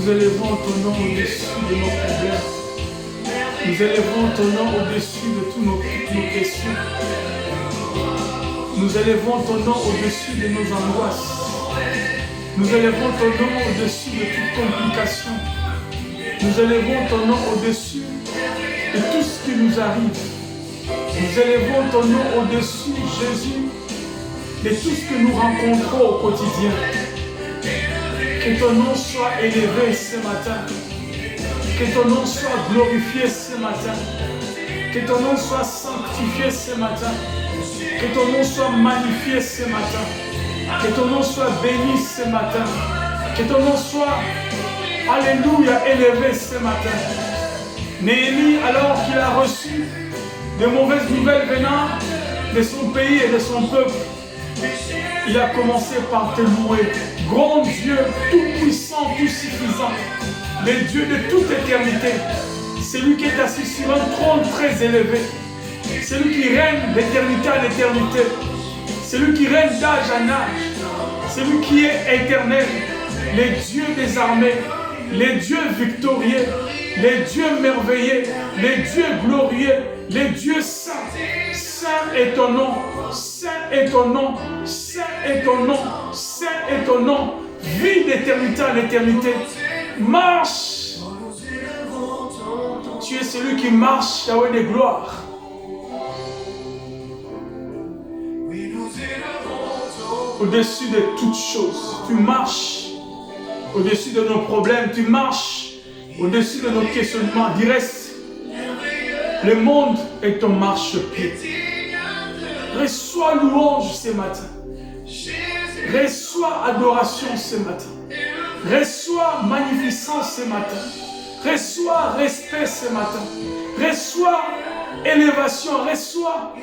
Nous élevons ton nom au-dessus de nos problèmes. Nous élevons ton nom au-dessus de toutes nos questions. Nous élevons ton nom au-dessus de nos angoisses. Nous élevons ton nom au-dessus de toute complication. Nous élevons ton nom au-dessus de tout ce qui nous arrive. Nous élevons ton nom au-dessus, Jésus, de tout ce que nous rencontrons au quotidien. Que ton nom soit élevé ce matin. Que ton nom soit glorifié ce matin. Que ton nom soit sanctifié ce matin. Que ton nom soit magnifié ce matin. Que ton nom soit béni ce matin. Que ton nom soit, alléluia, élevé ce matin. Néhémie, alors qu'il a reçu de mauvaises nouvelles venant de son pays et de son peuple, il a commencé par te louer. Grand Dieu, tout-puissant, tout-suffisant, le Dieu de toute éternité, celui qui est assis sur un trône très élevé, celui qui règne d'éternité à l'éternité, celui qui règne d'âge en âge, celui qui est éternel, le Dieu des armées, le Dieu victorieux, le Dieu merveilleux, le Dieu glorieux, le Dieu saint. Saint est ton nom, saint est ton nom, saint est ton nom, saint est ton nom, vie d'éternité à l'éternité. Marche. Tu es celui qui marche, Yahweh de gloire. Au-dessus de toutes choses, tu marches. Au-dessus de nos problèmes, tu marches. Au-dessus de nos questionnements, du reste, le monde est ton marchepied. Reçois louange ce matin. Reçois adoration ce matin. Reçois magnificence ce matin. Reçois respect ce matin. Reçois élévation. Reçois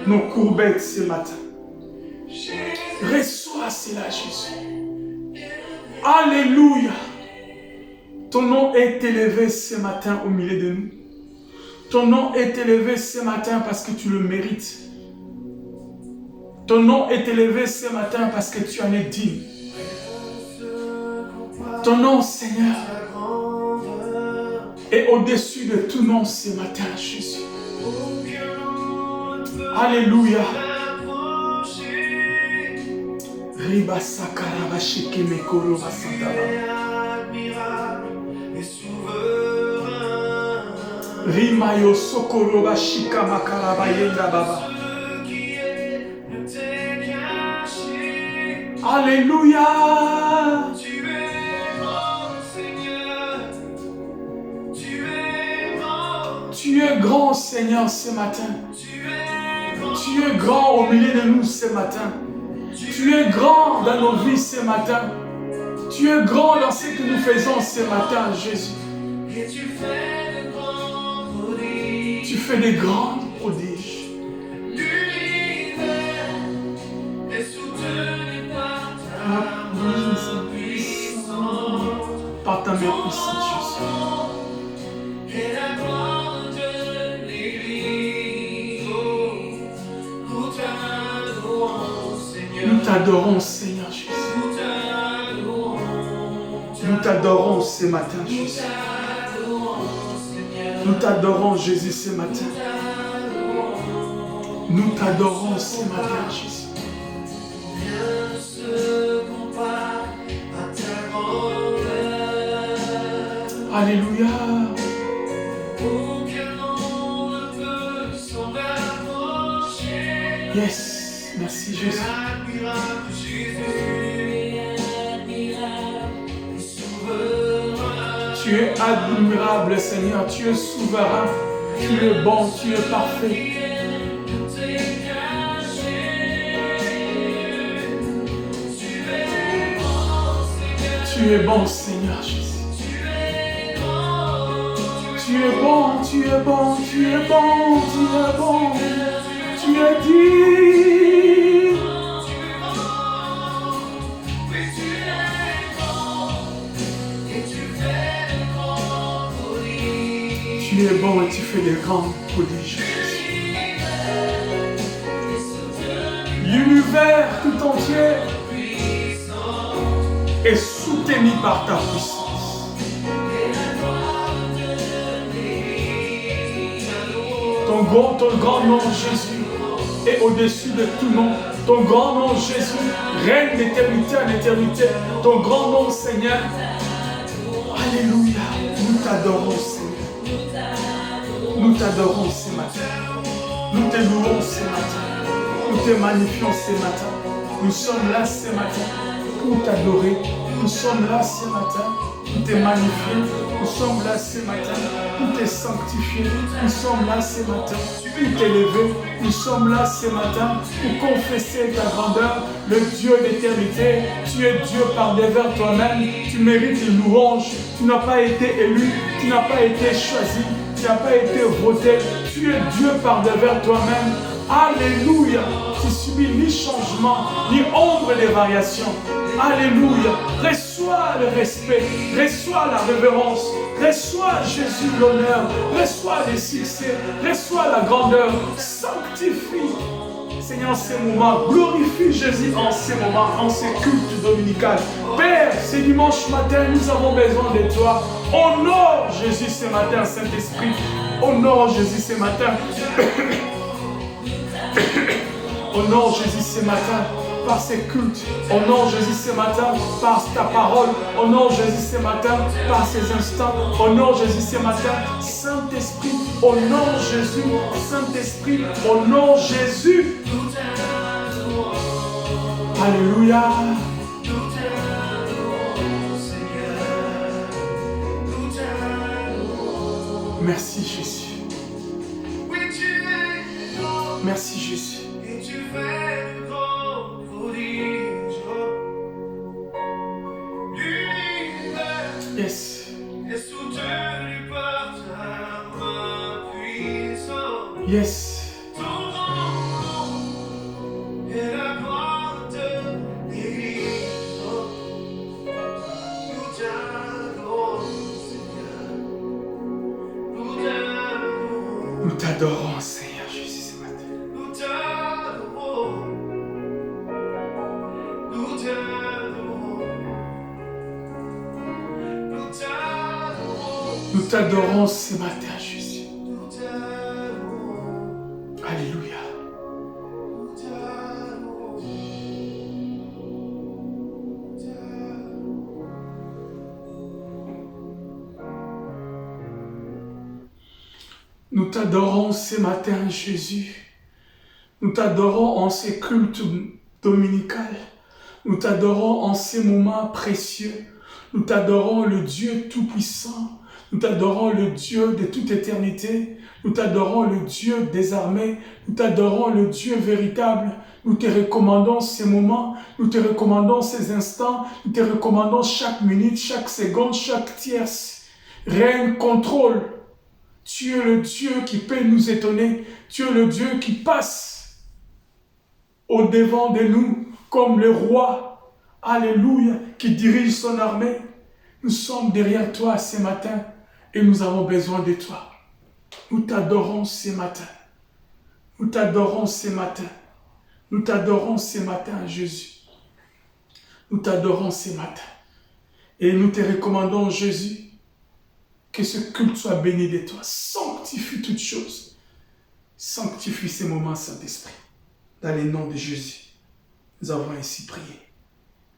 nos courbettes ce matin. Reçois cela, Jésus. Alléluia. Ton nom est élevé ce matin au milieu de nous. Ton nom est élevé ce matin parce que tu le mérites. Ton nom est élevé ce matin parce que tu en es digne. Ton nom, Seigneur, est au-dessus de tout nom ce matin, Jésus. Alléluia. Riba sakara shike mekoro basandaba. Rimayo sokoro bashika makaraba yenda baba. Alléluia. Tu es grand, Seigneur, ce matin. Tu es grand au milieu de nous ce matin. Tu es grand dans nos vies ce matin. Tu es grand dans ce que nous faisons ce matin, Jésus. Tu fais des grands prodiges. Par ta main puissante, Jésus. Nous t'adorons, Seigneur Jésus. Nous t'adorons ce matin, Jésus. Nous t'adorons, Jésus, ce matin. Nous t'adorons ce matin, Jésus. Alléluia. Yes, merci Jésus. Tu es admirable, Seigneur. Tu es souverain. Tu es bon. Tu es parfait. Tu es bon, Seigneur Jésus. Tu es bon, tu es bon, tu es bon, tu es bon. Tu es digne. Tu es bon et tu fais des grands prodiges. L'univers tout entier et soutenu par ta puissance. Ton grand nom, Jésus, est au-dessus de tout nom. Ton grand nom, Jésus, règne d'éternité en éternité. Ton grand nom, Seigneur. Alléluia. Nous t'adorons, Seigneur. Nous t'adorons ce matin. Nous te louons ce matin. Nous te magnifions ce matin. Nous sommes là ce matin pour t'adorer. Nous sommes là ce matin pour te magnifier. Nous sommes là ce matin pour te sanctifier. Nous sommes là ce matin pour t'élever. Nous sommes là ce matin pour confesser ta grandeur, le Dieu d'éternité. Tu es Dieu par devers toi-même. Tu mérites une louange. Tu n'as pas été élu. Tu n'as pas été choisi. Tu n'as pas été voté. Tu es Dieu par devers toi-même. Alléluia. Tu subis ni changement, ni ombre des variations. Alléluia. Reçois le respect, reçois la révérence, reçois Jésus l'honneur, reçois les succès, reçois la grandeur. Sanctifie, Seigneur, ces moments. Glorifie Jésus en ces moments, en ces cultes dominicales. Père, ce dimanche matin, nous avons besoin de toi. Honore Jésus ce matin, Saint-Esprit. Honore Jésus ce matin. Honore Jésus ce matin par ces cultes. Honore Jésus ce matin par ta parole. Honore Jésus ce matin par ces instants. Honore Jésus ce matin. Saint-Esprit, honore Jésus. Saint-Esprit, honore Jésus. Alléluia. Merci Jésus. Merci Jésus. Yes. Yes. Nous t'adorons, Seigneur Jésus, ce matin. Nous t'adorons. Nous t'adorons. Nous t'adorons. Nous t'adorons ce matin, Jésus. Nous t'adorons. Alléluia. Nous t'adorons. Nous t'adorons ce matin, Jésus. Nous t'adorons en ces cultes dominicales. Nous t'adorons en ces moments précieux. Nous t'adorons le Dieu Tout-Puissant. Nous t'adorons le Dieu de toute éternité. Nous t'adorons le Dieu des armées. Nous t'adorons le Dieu véritable. Nous te recommandons ces moments. Nous te recommandons ces instants. Nous te recommandons chaque minute, chaque seconde, chaque tierce. Règne, contrôle. Tu es le Dieu qui peut nous étonner. Tu es le Dieu qui passe au-devant de nous comme le roi. Alléluia, qui dirige son armée. Nous sommes derrière toi ce matin et nous avons besoin de toi. Nous t'adorons ce matin. Nous t'adorons ce matin. Nous t'adorons ce matin, Jésus. Nous t'adorons ce matin. Et nous te recommandons, Jésus, que ce culte soit béni de toi. Sanctifie toutes choses. Sanctifie ces moments, Saint-Esprit. Dans le nom de Jésus, nous avons ainsi prié.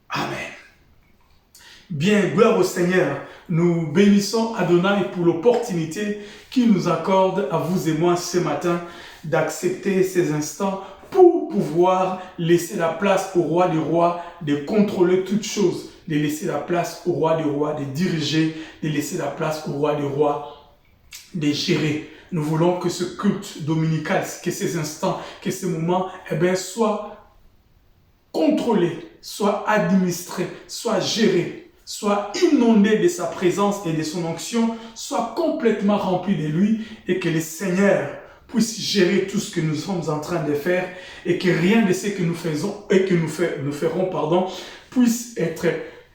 Amen. Bien, gloire au Seigneur. Nous bénissons Adonai pour l'opportunité qu'il nous accorde à vous et moi ce matin d'accepter ces instants pour pouvoir laisser la place au roi des rois de contrôler toutes choses, de laisser la place au roi des rois de diriger, de laisser la place au roi des rois de gérer. Nous voulons que ce culte dominical, que ces instants, que ces moments, soient contrôlés, soient administrés, soient gérés, soient inondés de sa présence et de son onction, soient complètement remplis de lui et que le Seigneur puisse gérer tout ce que nous sommes en train de faire et que rien de ce que nous faisons et que nous ferons, puisse être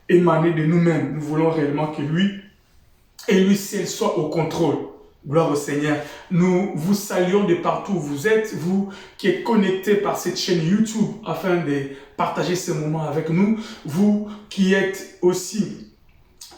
émané de nous-mêmes. Nous voulons réellement que lui et lui seul soit au contrôle. Gloire au Seigneur. Nous vous saluons de partout où vous êtes, vous qui êtes connectés par cette chaîne YouTube afin partager ce moment avec nous. Vous qui êtes aussi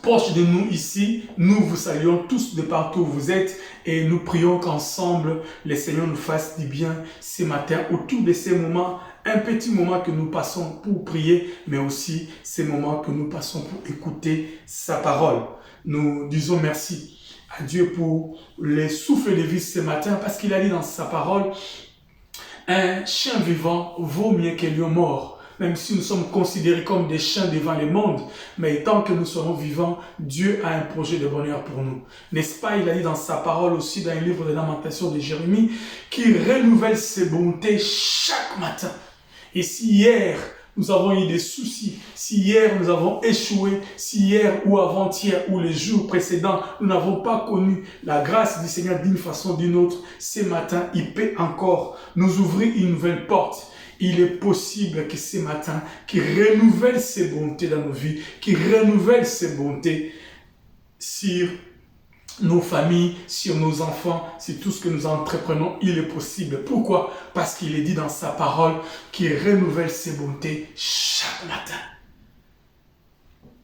proches de nous ici, nous vous saluons tous de partout où vous êtes et nous prions qu'ensemble, le Seigneur nous fasse du bien ce matin autour de ces moments, un petit moment que nous passons pour prier, mais aussi ces moments que nous passons pour écouter sa parole. Nous disons merci à Dieu pour les souffles de vie ce matin, parce qu'il a dit dans sa parole, un chien vivant vaut mieux qu'un lion mort. Même si nous sommes considérés comme des chiens devant le monde, mais tant que nous serons vivants, Dieu a un projet de bonheur pour nous. N'est-ce pas, il a dit dans sa parole aussi, dans le livre de Lamentations de Jérémie, qu'il renouvelle ses bontés chaque matin. Et si hier, nous avons eu des soucis, si hier nous avons échoué, si hier ou avant-hier ou les jours précédents, nous n'avons pas connu la grâce du Seigneur d'une façon ou d'une autre, ce matin, il peut encore nous ouvrir une nouvelle porte. Il est possible que ce matin, qu'il renouvelle ses bontés dans nos vies, qu'il renouvelle ses bontés sur nos familles, sur nos enfants, sur tout ce que nous entreprenons, il est possible. Pourquoi? Parce qu'il est dit dans sa parole qu'il renouvelle ses bontés chaque matin.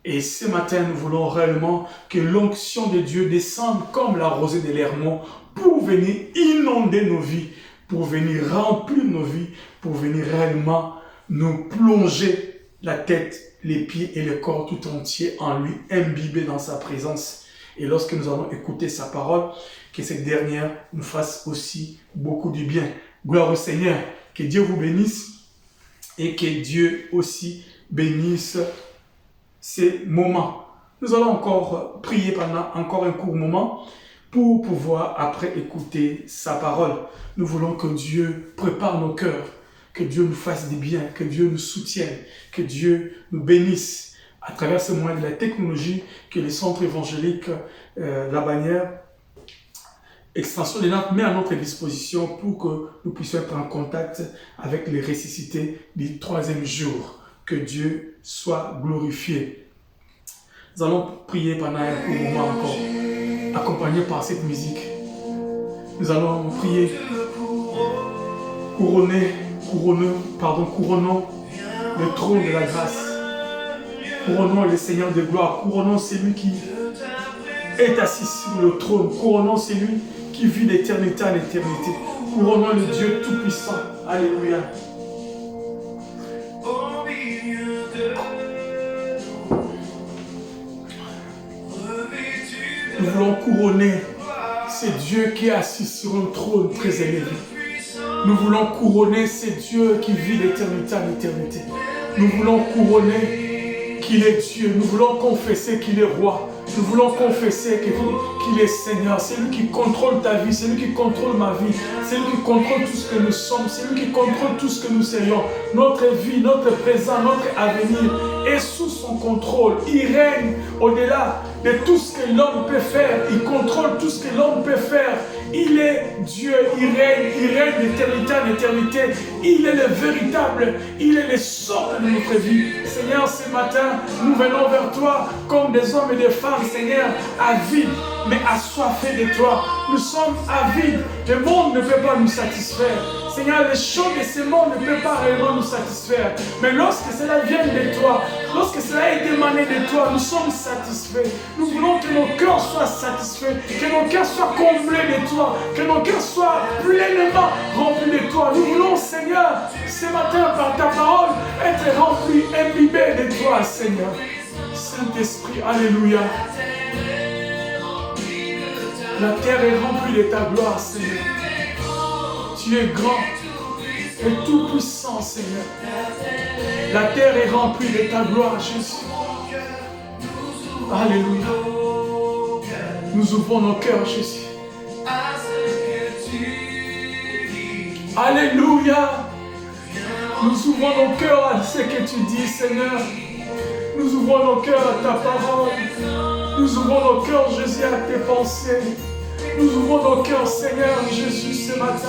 Et ce matin, nous voulons réellement que l'onction de Dieu descende comme la rosée de l'Hermon pour venir inonder nos vies, pour venir remplir nos vies, pour venir réellement nous plonger la tête, les pieds et le corps tout entier en lui, imbibé dans sa présence. Et lorsque nous allons écouter sa parole, que cette dernière nous fasse aussi beaucoup du bien. Gloire au Seigneur, que Dieu vous bénisse et que Dieu aussi bénisse ces moments. Nous allons encore prier pendant encore un court moment pour pouvoir après écouter sa parole. Nous voulons que Dieu prépare nos cœurs, que Dieu nous fasse du bien, que Dieu nous soutienne, que Dieu nous bénisse à travers ce moyen de la technologie, que les centres évangéliques, la bannière, extension des Nantes met à notre disposition pour que nous puissions être en contact avec les ressuscités du troisième jour. Que Dieu soit glorifié. Nous allons prier pendant un court moment encore, accompagné par cette musique. Nous allons prier, couronnons le trône de la grâce. Couronnons le Seigneur de gloire. Couronnons celui qui est assis sur le trône. Couronnons celui qui vit d'éternité en éternité. Couronnons le Dieu Tout-Puissant. Alléluia. Nous voulons couronner ce Dieu qui est assis sur un trône très élevé. Nous voulons couronner ce Dieu qui vit d'éternité en éternité. Nous voulons couronner qu'il est Dieu. Nous voulons confesser qu'il est roi. Nous voulons confesser qu'il est Seigneur. C'est lui qui contrôle ta vie. C'est lui qui contrôle ma vie. C'est lui qui contrôle tout ce que nous sommes. C'est lui qui contrôle tout ce que nous serions. Notre vie, notre présent, notre avenir est sous son contrôle. Il règne au-delà de tout ce que l'homme peut faire. Il contrôle tout ce que l'homme peut faire. Il est Dieu, il règne d'éternité en éternité. Il est le véritable, il est le socle de notre vie. Seigneur, ce matin, nous venons vers toi comme des hommes et des femmes, Seigneur, avides, mais assoiffés de toi. Nous sommes avides, le monde ne peut pas nous satisfaire. Seigneur, les choses de ce monde ne peuvent pas réellement nous satisfaire. Mais lorsque cela vient de toi, lorsque cela est émané de toi, nous sommes satisfaits. Nous voulons que nos cœurs soient satisfaits, que nos cœurs soient comblés de toi, que nos cœurs soient pleinement remplis de toi. Nous voulons, Seigneur, ce matin, par ta parole, être remplis, imbibés de toi, Seigneur. Saint-Esprit, alléluia. La terre est remplie de ta gloire, Seigneur. Tu es grand et tout puissant, Seigneur. La terre est remplie de ta gloire, Jésus. Alléluia. Nous ouvrons nos cœurs, Jésus. Alléluia. Nous ouvrons nos cœurs à ce que tu dis, Seigneur. Nous ouvrons nos cœurs à ta parole. Nous ouvrons nos cœurs, Jésus, à tes pensées. Nous ouvrons nos cœurs, Seigneur Jésus, ce matin.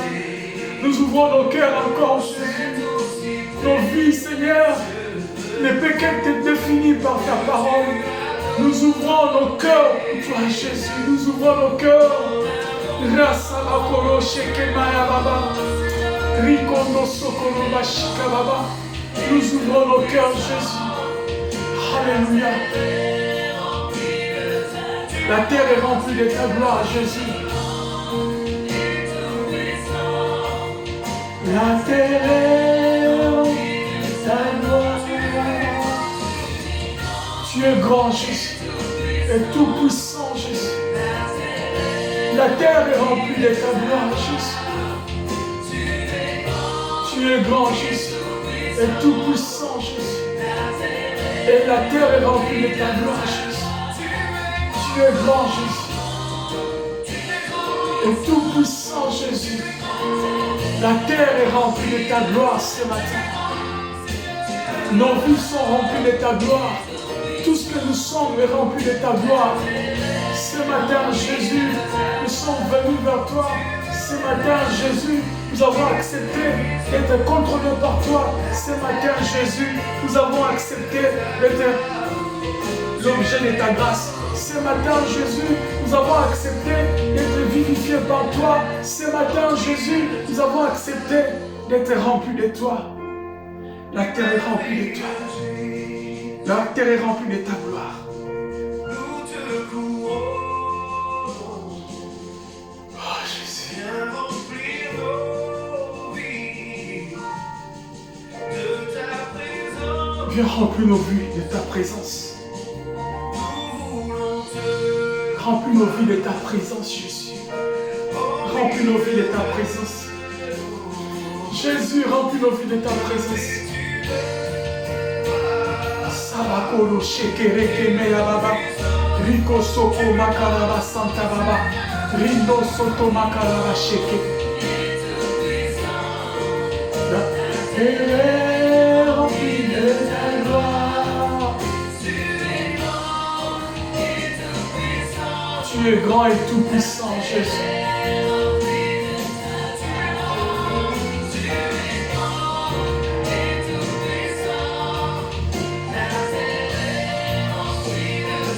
Nous ouvrons nos cœurs encore, Jésus. Nos vies, Seigneur, ne peut qu'être définies par ta parole. Nous ouvrons nos cœurs pour toi, Jésus. Nous ouvrons nos cœurs. Rasabakolo shekemaya baba. Rikondo sokolo bashika baba. Nous ouvrons nos cœurs, Jésus. Alléluia. La terre est remplie de ta gloire, Jésus. La terre est remplie de ta gloire. Tu es grand, Jésus, et tout puissant, Jésus. La terre est remplie de ta gloire, Jésus. Tu es grand, Jésus, et tout puissant, Jésus. Et la terre est remplie de ta gloire, Jésus. Tu es grand, Jésus, et tout puissant, Jésus. La terre est remplie de ta gloire ce matin. Nos vies sont remplies de ta gloire. Tout ce que nous sommes est rempli de ta gloire. Ce matin, Jésus, nous sommes venus vers toi. Ce matin, Jésus, nous avons accepté d'être contrôlés par toi. Ce matin, Jésus, nous avons accepté d'être l'objet de ta grâce. Ce matin, Jésus, nous avons accepté d'être vivifiés par toi. Ce matin, Jésus, nous avons accepté d'être remplis de toi. La terre est remplie de toi. La terre est remplie de ta gloire. Oh Jésus. Viens remplir nos vies de ta présence. Remplis nos vies de ta présence, Jésus. Remplis nos vies de ta présence. Jésus, remplis nos vies de ta présence. Sabakolo shekere kemela baba. Riko soko makaraba santa baba. Rindo soto makaraba sheke. Et remplis de ta gloire. Tu es grand et tout puissant, Jésus.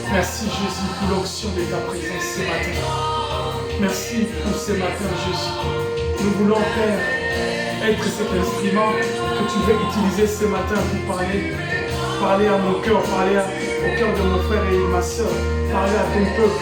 Merci Jésus pour l'onction de ta présence ce matin. Merci pour ce matin, Jésus. Nous voulons, Père, être cet instrument que tu veux utiliser ce matin pour parler à mon cœur, parler au cœur de mon frère et ma soeur, parler à ton peuple.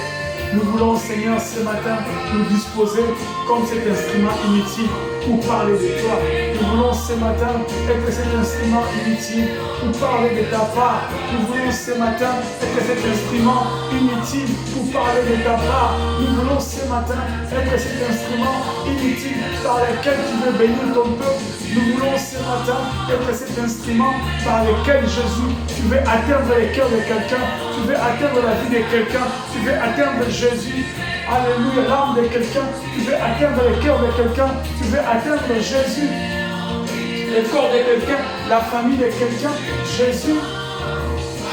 Nous voulons, Seigneur, ce matin, nous disposer comme cet instrument inutile pour parler de toi. Nous voulons ce matin être cet instrument inutile pour parler de ta part. Nous voulons ce matin être cet instrument inutile pour parler de ta part. Nous voulons ce matin être cet instrument inutile par lequel tu veux bénir ton peuple. Nous voulons ce matin être cet instrument par lequel, Jésus, tu veux atteindre le cœur de quelqu'un, tu veux atteindre la vie de quelqu'un, tu veux atteindre Jésus. Alléluia, l'âme de quelqu'un, tu veux atteindre le cœur de quelqu'un, tu veux atteindre Jésus, le corps de quelqu'un, la famille de quelqu'un, Jésus.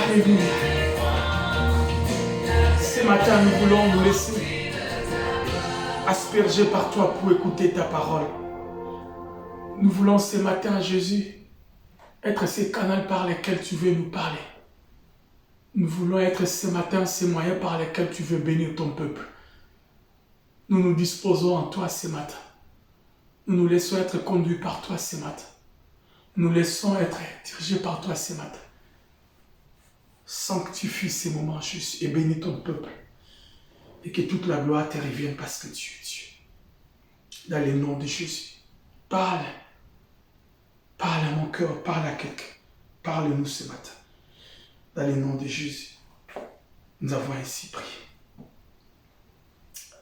Alléluia. Ce matin, nous voulons nous laisser asperger par toi pour écouter ta parole. Nous voulons ce matin, Jésus, être ces canaux par lesquels tu veux nous parler. Nous voulons être ce matin ces moyens par lesquels tu veux bénir ton peuple. Nous nous disposons en toi ce matin. Nous nous laissons être conduits par toi ce matin. Nous laissons être dirigés par toi ce matin. Sanctifie ces moments, Jésus, et bénis ton peuple. Et que toute la gloire te revienne parce que tu es Dieu. Dans le nom de Jésus, parle. Parle à mon cœur, parle à quelqu'un. Parle-nous ce matin. Dans le nom de Jésus, nous avons ainsi prié.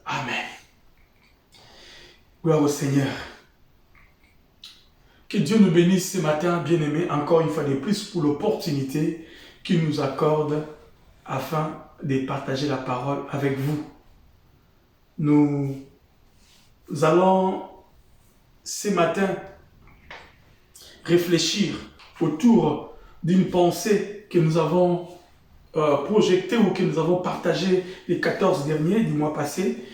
Amen. Gloire au Seigneur. Que Dieu nous bénisse ce matin, bien-aimés, encore une fois de plus pour l'opportunité qu'il nous accorde afin de partager la parole avec vous. Nous allons ce matin réfléchir autour d'une pensée que nous avons projetée ou que nous avons partagée les 14 derniers du mois passé.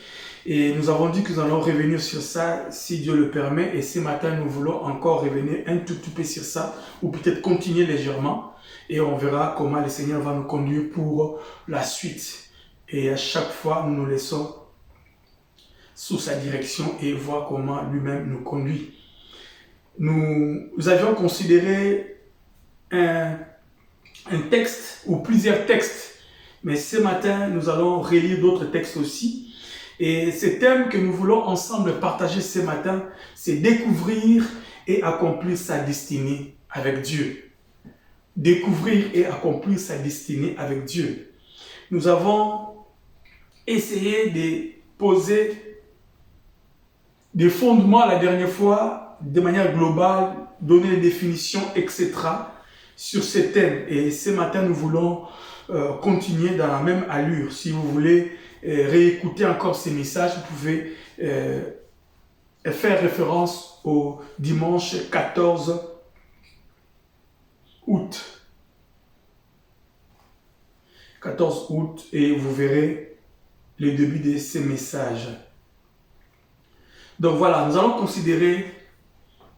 Et nous avons dit que nous allons revenir sur ça si Dieu le permet. Et ce matin, nous voulons encore revenir un tout petit peu sur ça ou peut-être continuer légèrement. Et on verra comment le Seigneur va nous conduire pour la suite. Et à chaque fois, nous nous laissons sous sa direction et voir comment lui-même nous conduit. Nous avions considéré un texte ou plusieurs textes. Mais ce matin, nous allons relire d'autres textes aussi. Et ce thème que nous voulons ensemble partager ce matin, c'est découvrir et accomplir sa destinée avec Dieu. Découvrir et accomplir sa destinée avec Dieu. Nous avons essayé de poser des fondements la dernière fois, de manière globale, donner des définitions, etc. sur ce thème. Et ce matin, nous voulons continuer dans la même allure. Si vous voulez réécouter encore ces messages, vous pouvez faire référence au dimanche 14 août. 14 août et vous verrez le début de ces messages. Donc voilà, nous allons considérer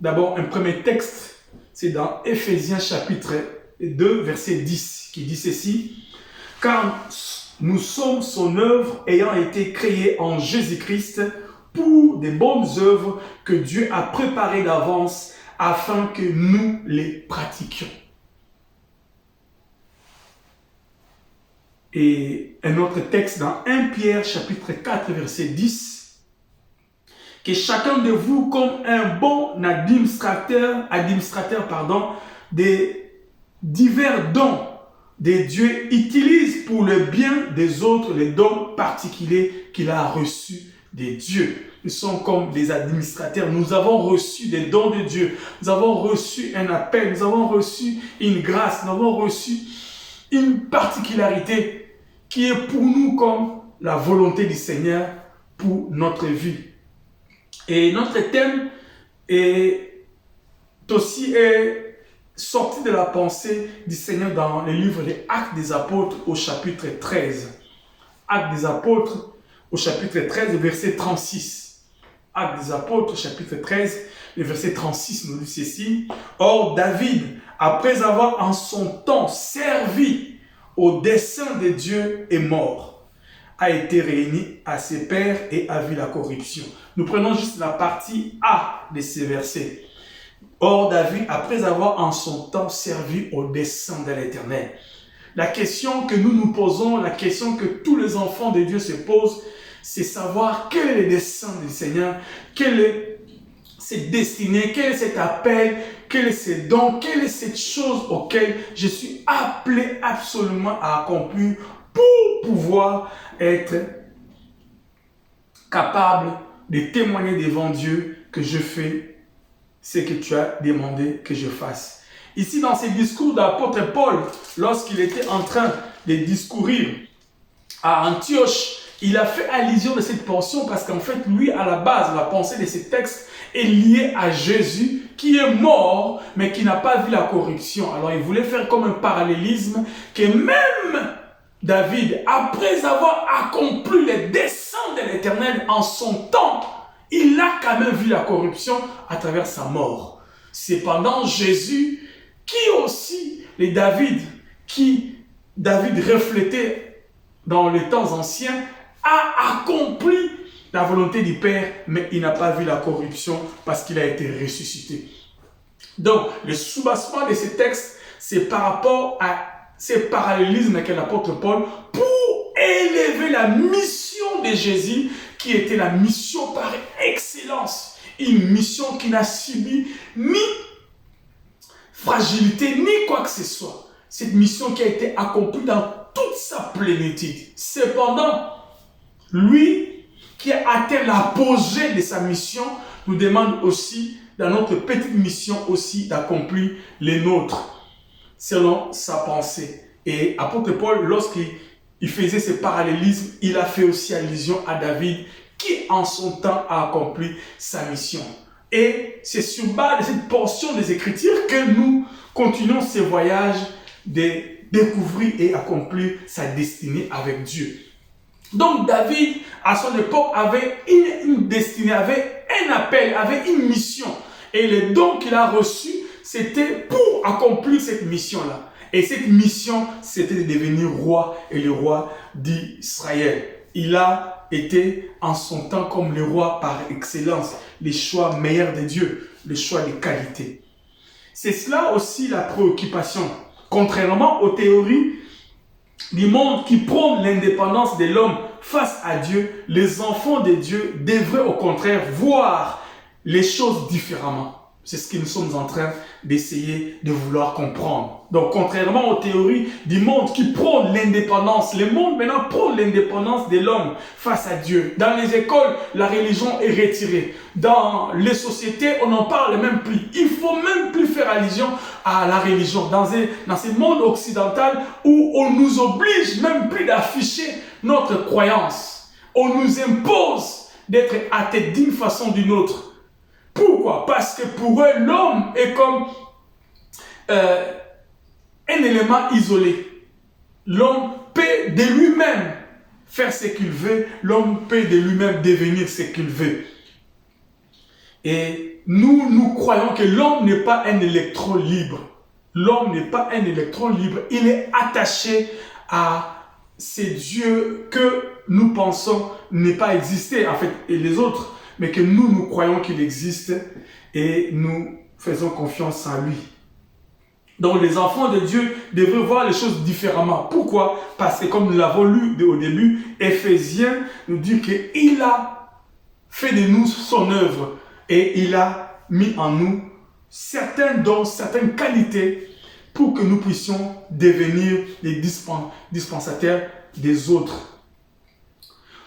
d'abord un premier texte. C'est dans Éphésiens chapitre 2, verset 10, qui dit ceci. « Car nous sommes son œuvre ayant été créée en Jésus-Christ pour des bonnes œuvres que Dieu a préparées d'avance afin que nous les pratiquions. » Et un autre texte dans 1 Pierre chapitre 4, verset 10. Que chacun de vous, comme un bon administrateur des divers dons de Dieu, utilise pour le bien des autres les dons particuliers qu'il a reçus de Dieu. Nous sommes comme des administrateurs. Nous avons reçu des dons de Dieu. Nous avons reçu un appel. Nous avons reçu une grâce. Nous avons reçu une particularité qui est pour nous comme la volonté du Seigneur pour notre vie. Et notre thème est aussi sorti de la pensée du Seigneur dans le livre des Actes des Apôtres au chapitre 13. Actes des Apôtres au chapitre 13, verset 36. Actes des Apôtres, chapitre 13, le verset 36 nous dit ceci. « Or, David, après avoir en son temps servi au dessein de Dieu, est mort. A été réuni à ses pairs et a vu la corruption. » Nous prenons juste la partie A de ces versets. Or, David, après avoir en son temps servi au dessein de l'Éternel. La question que nous nous posons, la question que tous les enfants de Dieu se posent, c'est savoir quel est le dessein du Seigneur, quelle est cette destinée, quel est cet appel, quel est ce don, quelle est cette chose auquel je suis appelé absolument à accomplir pour pouvoir être capable de témoigner devant Dieu que je fais ce que tu as demandé que je fasse. Ici, dans ces discours d'apôtre Paul, lorsqu'il était en train de discourir à Antioche, il a fait allusion de cette portion parce qu'en fait, lui, à la base, la pensée de ces textes est liée à Jésus qui est mort, mais qui n'a pas vu la corruption. Alors, il voulait faire comme un parallélisme que même David, après avoir accompli les desseins de l'Éternel en son temps, il a quand même vu la corruption à travers sa mort. Cependant, Jésus, qui aussi, David reflétait dans les temps anciens, a accompli la volonté du Père, mais il n'a pas vu la corruption parce qu'il a été ressuscité. Donc, le soubassement de ces textes, c'est par rapport à ces parallélismes que l'apôtre Paul pour élever la mission de Jésus qui était la mission par excellence. Une mission qui n'a subi ni fragilité ni quoi que ce soit. Cette mission qui a été accomplie dans toute sa plénitude. Cependant, lui qui a atteint l'apogée de sa mission nous demande aussi dans notre petite mission aussi d'accomplir les nôtres selon sa pensée. Et apôtre Paul, lorsqu'il faisait ce parallélisme, il a fait aussi allusion à David qui en son temps a accompli sa mission. Et c'est sur base de cette portion des Écritures que nous continuons ce voyage de découvrir et accomplir sa destinée avec Dieu. Donc David, à son époque, avait une destinée, avait un appel, avait une mission. Et le don qu'il a reçu, c'était pour accomplir cette mission-là. Et cette mission, c'était de devenir roi et le roi d'Israël. Il a été en son temps comme le roi par excellence, le choix meilleur de Dieu, le choix de qualité. C'est cela aussi la préoccupation. Contrairement aux théories du monde qui prônent l'indépendance de l'homme face à Dieu, les enfants de Dieu devraient au contraire voir les choses différemment. C'est ce que nous sommes en train d'essayer de vouloir comprendre. Donc, contrairement aux théories du monde qui prônent l'indépendance, le monde maintenant prône l'indépendance de l'homme face à Dieu. Dans les écoles, la religion est retirée. Dans les sociétés, on n'en parle même plus. Il ne faut même plus faire allusion à la religion. Dans ce monde occidental où on nous oblige même plus d'afficher notre croyance. On nous impose d'être athée d'une façon ou d'une autre. Pourquoi? Parce que pour eux, l'homme est comme un élément isolé. L'homme peut de lui-même faire ce qu'il veut. L'homme peut de lui-même devenir ce qu'il veut. Et nous croyons que l'homme n'est pas un électron libre. L'homme n'est pas un électron libre. Il est attaché à ces dieux que nous pensons ne pas exister, en fait, et les autres. Mais que nous croyons qu'il existe et nous faisons confiance en lui. Donc les enfants de Dieu devraient voir les choses différemment. Pourquoi? Parce que comme nous l'avons lu au début, Éphésiens nous dit qu'il a fait de nous son œuvre et il a mis en nous certains dons, certaines qualités pour que nous puissions devenir des dispensataires des autres.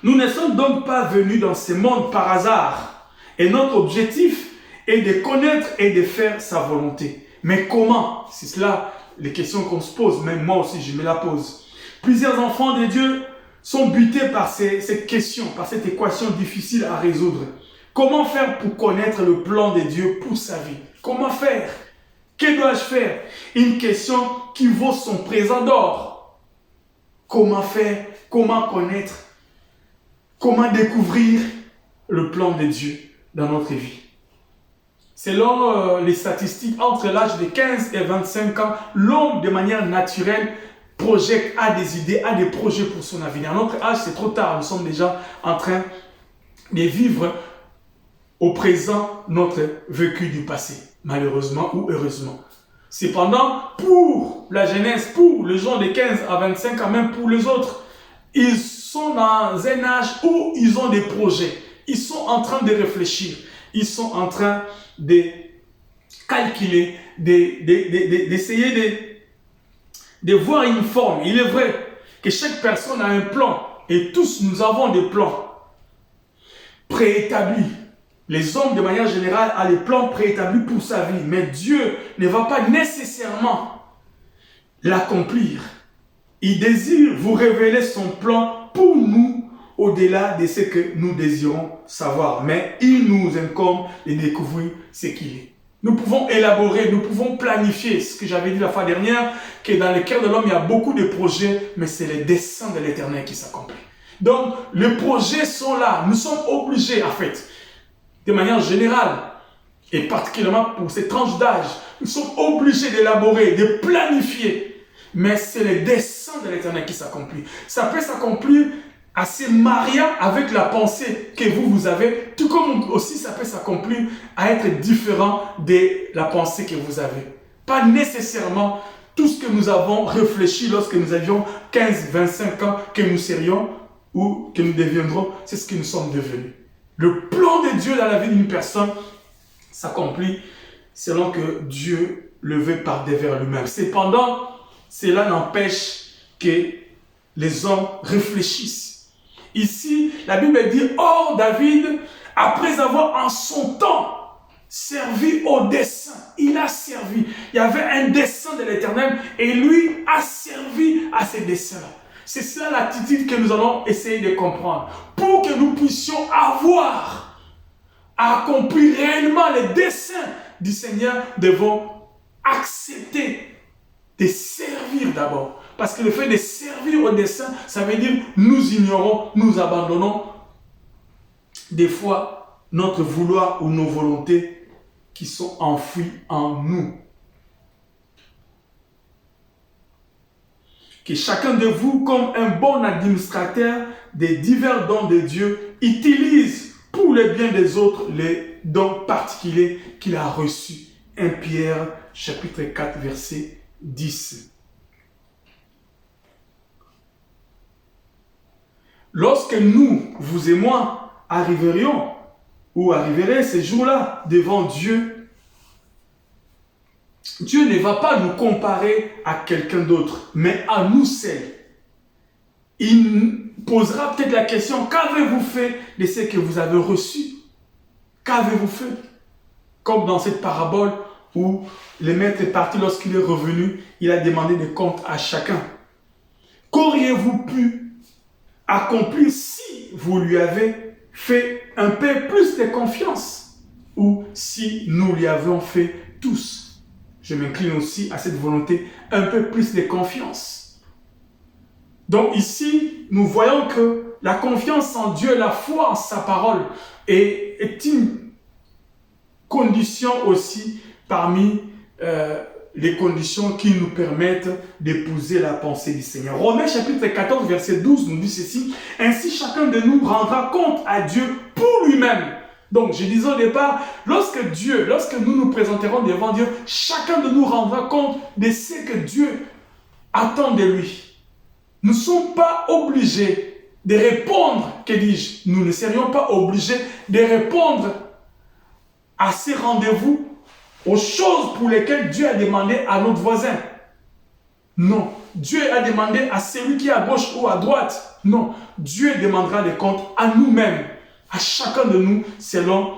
Nous ne sommes donc pas venus dans ce monde par hasard. Et notre objectif est de connaître et de faire sa volonté. Mais comment? C'est cela les questions qu'on se pose. Même moi aussi, je me la pose. Plusieurs enfants de Dieu sont butés par cette question, par cette équation difficile à résoudre. Comment faire pour connaître le plan de Dieu pour sa vie? Comment faire? Que dois-je faire? Une question qui vaut son présent d'or. Comment faire? Comment connaître? Comment découvrir le plan de Dieu dans notre vie? Selon les statistiques, entre l'âge de 15 et 25 ans, l'homme, de manière naturelle, projette, a des idées, a des projets pour son avenir. À notre âge, c'est trop tard. Nous sommes déjà en train de vivre au présent notre vécu du passé, malheureusement ou heureusement. Cependant, pour la jeunesse, pour les gens de 15 à 25 ans, même pour les autres, ils sont dans un âge où ils ont des projets. Ils sont en train de réfléchir. Ils sont en train de calculer, d'essayer de voir une forme. Il est vrai que chaque personne a un plan et tous nous avons des plans préétablis. Les hommes, de manière générale, ont des plans préétablis pour sa vie. Mais Dieu ne va pas nécessairement l'accomplir. Il désire vous révéler son plan pour nous au-delà de ce que nous désirons savoir. Mais il nous incombe de découvrir ce qu'il est. Nous pouvons élaborer, nous pouvons planifier. Ce que j'avais dit la fois dernière, que dans le cœur de l'homme, il y a beaucoup de projets, mais c'est les desseins de l'Éternel qui s'accomplissent. Donc, les projets sont là. Nous sommes obligés, en fait, de manière générale, et particulièrement pour cette tranche d'âge, nous sommes obligés d'élaborer, de planifier. Mais c'est les desseins de l'Éternel qui s'accomplissent. Ça peut s'accomplir assez mariant avec la pensée que vous avez, tout comme aussi ça peut s'accomplir à être différent de la pensée que vous avez. Pas nécessairement tout ce que nous avons réfléchi lorsque nous avions 15, 25 ans, que nous serions ou que nous deviendrons, c'est ce que nous sommes devenus. Le plan de Dieu dans la vie d'une personne s'accomplit selon que Dieu le veut par devers lui-même. Cependant, cela n'empêche que les hommes réfléchissent. Ici, la Bible dit, or David, après avoir en son temps servi au dessein, il a servi. Il y avait un dessein de l'Éternel et lui a servi à ces desseins-là. C'est cela l'attitude que nous allons essayer de comprendre. Pour que nous puissions avoir à accomplir réellement les desseins du Seigneur, devons accepter de servir d'abord. Parce que le fait de servir au dessein, ça veut dire nous ignorons, nous abandonnons des fois notre vouloir ou nos volontés qui sont enfouies en nous. Que chacun de vous, comme un bon administrateur des divers dons de Dieu, utilise pour le bien des autres les dons particuliers qu'il a reçus. 1 Pierre, chapitre 4, verset 10. Lorsque nous, vous et moi, arriverions ou arriveraient ces jours-là devant Dieu, Dieu ne va pas nous comparer à quelqu'un d'autre, mais à nous seuls. Il posera peut-être la question, qu'avez-vous fait de ce que vous avez reçu? Qu'avez-vous fait? Comme dans cette parabole où le maître est parti, lorsqu'il est revenu, il a demandé des comptes à chacun. Qu'auriez-vous pu accomplir si vous lui avez fait un peu plus de confiance? Ou si nous lui avions fait tous, je m'incline aussi à cette volonté, un peu plus de confiance. Donc ici, nous voyons que la confiance en Dieu, la foi en sa parole est une condition aussi parmi les conditions qui nous permettent d'épouser la pensée du Seigneur. Romains chapitre 14, verset 12 nous dit ceci: « Ainsi chacun de nous rendra compte à Dieu pour lui-même. » Donc, je disais au départ, lorsque nous nous présenterons devant Dieu, chacun de nous rendra compte de ce que Dieu attend de lui. Nous ne sommes pas obligés de répondre, que dis-je, nous ne serions pas obligés de répondre à ces rendez-vous, aux choses pour lesquelles Dieu a demandé à notre voisin. Non, Dieu a demandé à celui qui est à gauche ou à droite. Non, Dieu demandera des comptes à nous-mêmes, à chacun de nous, selon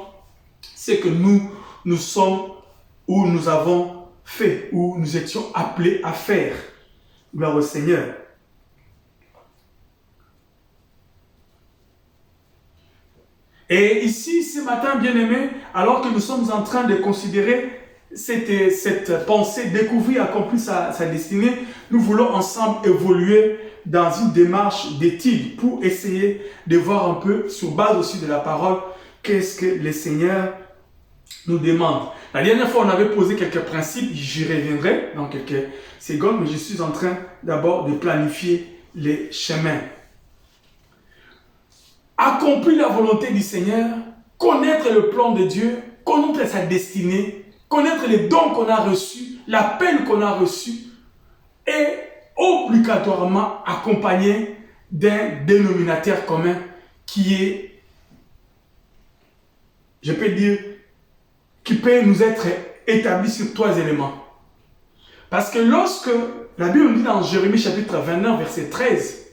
ce que nous sommes ou nous avons fait, ou nous étions appelés à faire. Gloire au Seigneur. Et ici, ce matin, bien-aimés, alors que nous sommes en train de considérer cette pensée, découvrir, accomplir sa destinée, nous voulons ensemble évoluer dans une démarche d'étude pour essayer de voir un peu, sur base aussi de la parole, qu'est-ce que le Seigneur nous demande. La dernière fois, on avait posé quelques principes, j'y reviendrai dans quelques secondes, mais je suis en train d'abord de planifier les chemins. Accomplir la volonté du Seigneur, connaître le plan de Dieu, connaître sa destinée, connaître les dons qu'on a reçus, l'appel qu'on a reçu, est obligatoirement accompagné d'un dénominateur commun qui est, je peux dire, qui peut nous être établi sur 3 éléments. Parce que lorsque la Bible nous dit dans Jérémie chapitre 29, verset 13,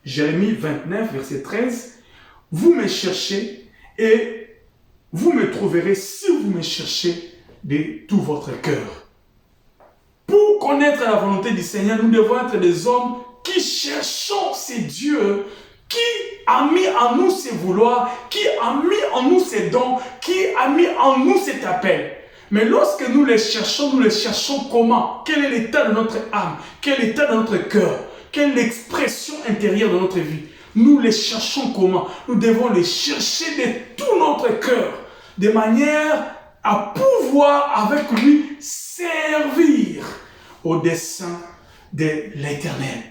Jérémie 29, verset 13, « Vous me cherchez et vous me trouverez si vous me cherchez de tout votre cœur. » Pour connaître la volonté du Seigneur, nous devons être des hommes qui cherchons ces dieux, qui a mis en nous ses vouloirs, qui a mis en nous ses dons, qui a mis en nous cet appel. Mais lorsque nous les cherchons comment? Quel est l'état de notre âme? Quel est l'état de notre cœur? Quelle est l'expression intérieure de notre vie? Nous les cherchons comment? Nous devons les chercher de tout notre cœur, de manière à pouvoir avec lui servir au dessein de l'Éternel.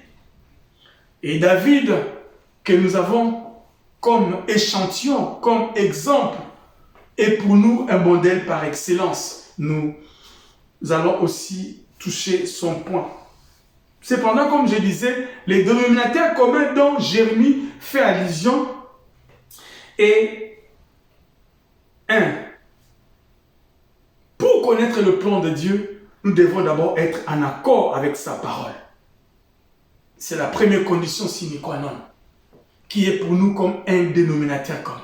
Et David, que nous avons comme échantillon, comme exemple, est pour nous un modèle par excellence. Nous allons aussi toucher son point. Cependant, comme je disais, les dénominateurs communs dont Jérémie fait allusion est 1. Pour connaître le plan de Dieu, nous devons d'abord être en accord avec sa parole. C'est la première condition sine qua non, qui est pour nous comme un dénominateur commun.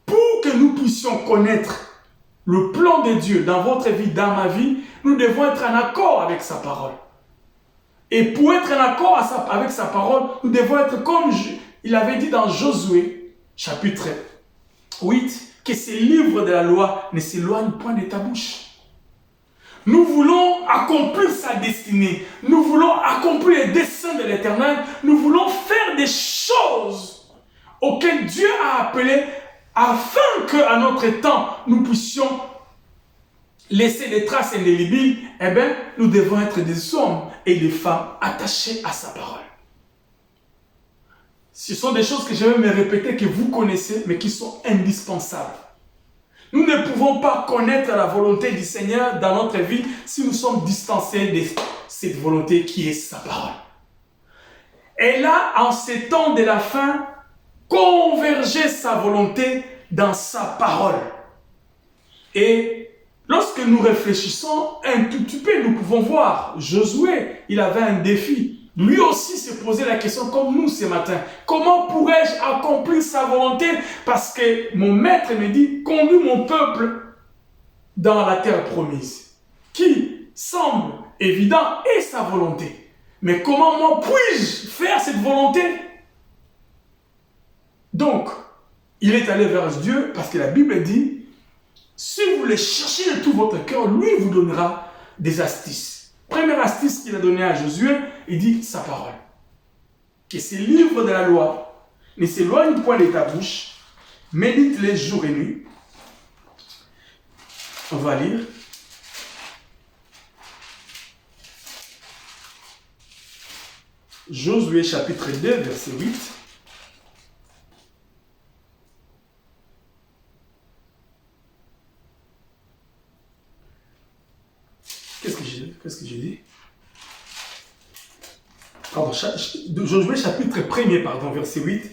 Pour que nous puissions connaître le plan de Dieu dans votre vie, dans ma vie, nous devons être en accord avec sa parole. Et pour être en accord avec sa parole, nous devons être comme il avait dit dans Josué, chapitre 8, que ces livres de la loi ne s'éloignent point de ta bouche. Nous voulons accomplir sa destinée. Nous voulons accomplir les desseins de l'Éternel. Nous voulons faire des choses auxquelles Dieu a appelé afin qu'à notre temps, nous puissions laisser des traces indélébiles. Eh bien, nous devons être des hommes et des femmes attachés à sa parole. Ce sont des choses que je vais me répéter, que vous connaissez, mais qui sont indispensables. Nous ne pouvons pas connaître la volonté du Seigneur dans notre vie si nous sommes distancés de cette volonté qui est sa parole. Et là, en ces temps de la fin, converger sa volonté dans sa parole. Et lorsque nous réfléchissons un tout petit peu, nous pouvons voir Josué, il avait un défi. Lui aussi se posait la question comme nous ce matin. Comment pourrais-je accomplir sa volonté? Parce que mon maître me dit, conduis mon peuple dans la terre promise. Qui semble évident est sa volonté. Mais comment moi puis-je faire cette volonté? Donc, il est allé vers Dieu parce que la Bible dit, si vous le cherchez de tout votre cœur, lui vous donnera des astuces. Première astuce qu'il a donnée à Josué, il dit sa parole. Que ces livres de la loi ne s'éloignent point de ta bouche, médite-les jour et nuit. On va lire. Josué chapitre 2, verset 8. Qu'est-ce que j'ai dit? Pardon, Josué chapitre 1er, pardon, verset 8.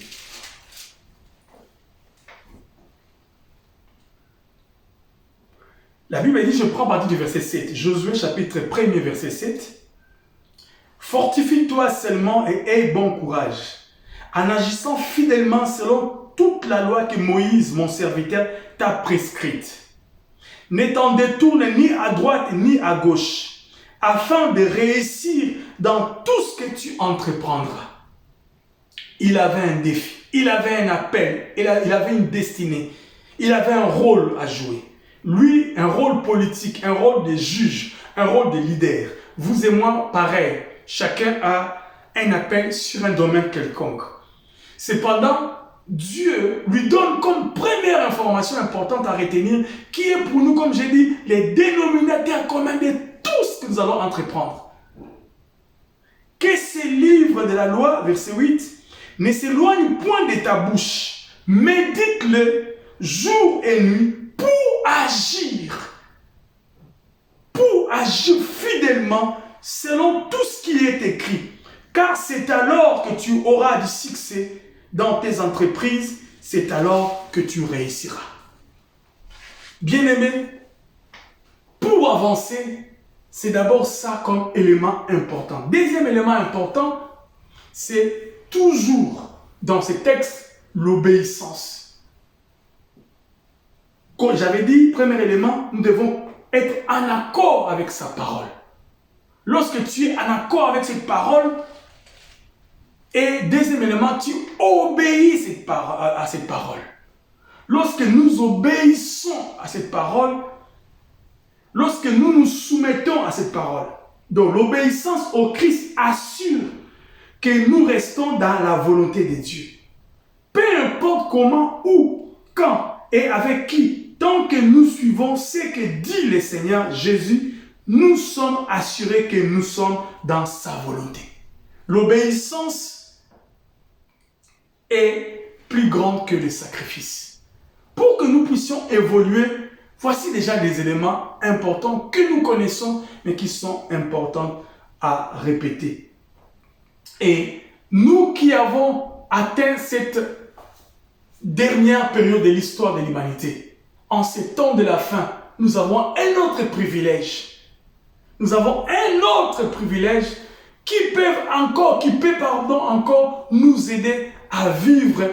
La Bible dit, je prends partie du verset 7. Josué chapitre 1er, verset 7. Fortifie-toi seulement et aie bon courage, en agissant fidèlement selon toute la loi que Moïse, mon serviteur, t'a prescrite. Ne t'en détourne ni à droite ni à gauche, afin de réussir dans tout ce que tu entreprendras. Il avait un défi, il avait un appel, il avait une destinée, il avait un rôle à jouer. Lui, un rôle politique, un rôle de juge, un rôle de leader. Vous et moi, pareil. Chacun a un appel sur un domaine quelconque. Cependant, Dieu lui donne comme première information importante à retenir, qui est pour nous, comme j'ai dit, les dénominateurs communs de tout ce que nous allons entreprendre. Que ces livres de la loi, verset 8, ne s'éloignent point de ta bouche. Médite-le jour et nuit pour agir fidèlement selon tout ce qui est écrit. Car c'est alors que tu auras du succès dans tes entreprises, c'est alors que tu réussiras. Bien-aimé, pour avancer, c'est d'abord ça comme élément important. Deuxième élément important, c'est toujours dans ces textes l'obéissance. Comme j'avais dit, premier élément, nous devons être en accord avec sa parole. Lorsque tu es en accord avec cette parole, et deuxième élément, tu obéis à cette parole. Lorsque nous obéissons à cette parole, lorsque nous nous soumettons à cette parole, donc l'obéissance au Christ assure que nous restons dans la volonté de Dieu. Peu importe comment, où, quand et avec qui, tant que nous suivons ce que dit le Seigneur Jésus, nous sommes assurés que nous sommes dans sa volonté. L'obéissance est plus grande que le sacrifice. Pour que nous puissions évoluer, voici déjà des éléments importants que nous connaissons, mais qui sont importants à répéter. Et nous qui avons atteint cette dernière période de l'histoire de l'humanité, en ces temps de la fin, nous avons un autre privilège. Nous avons un autre privilège qui peut encore nous aider à vivre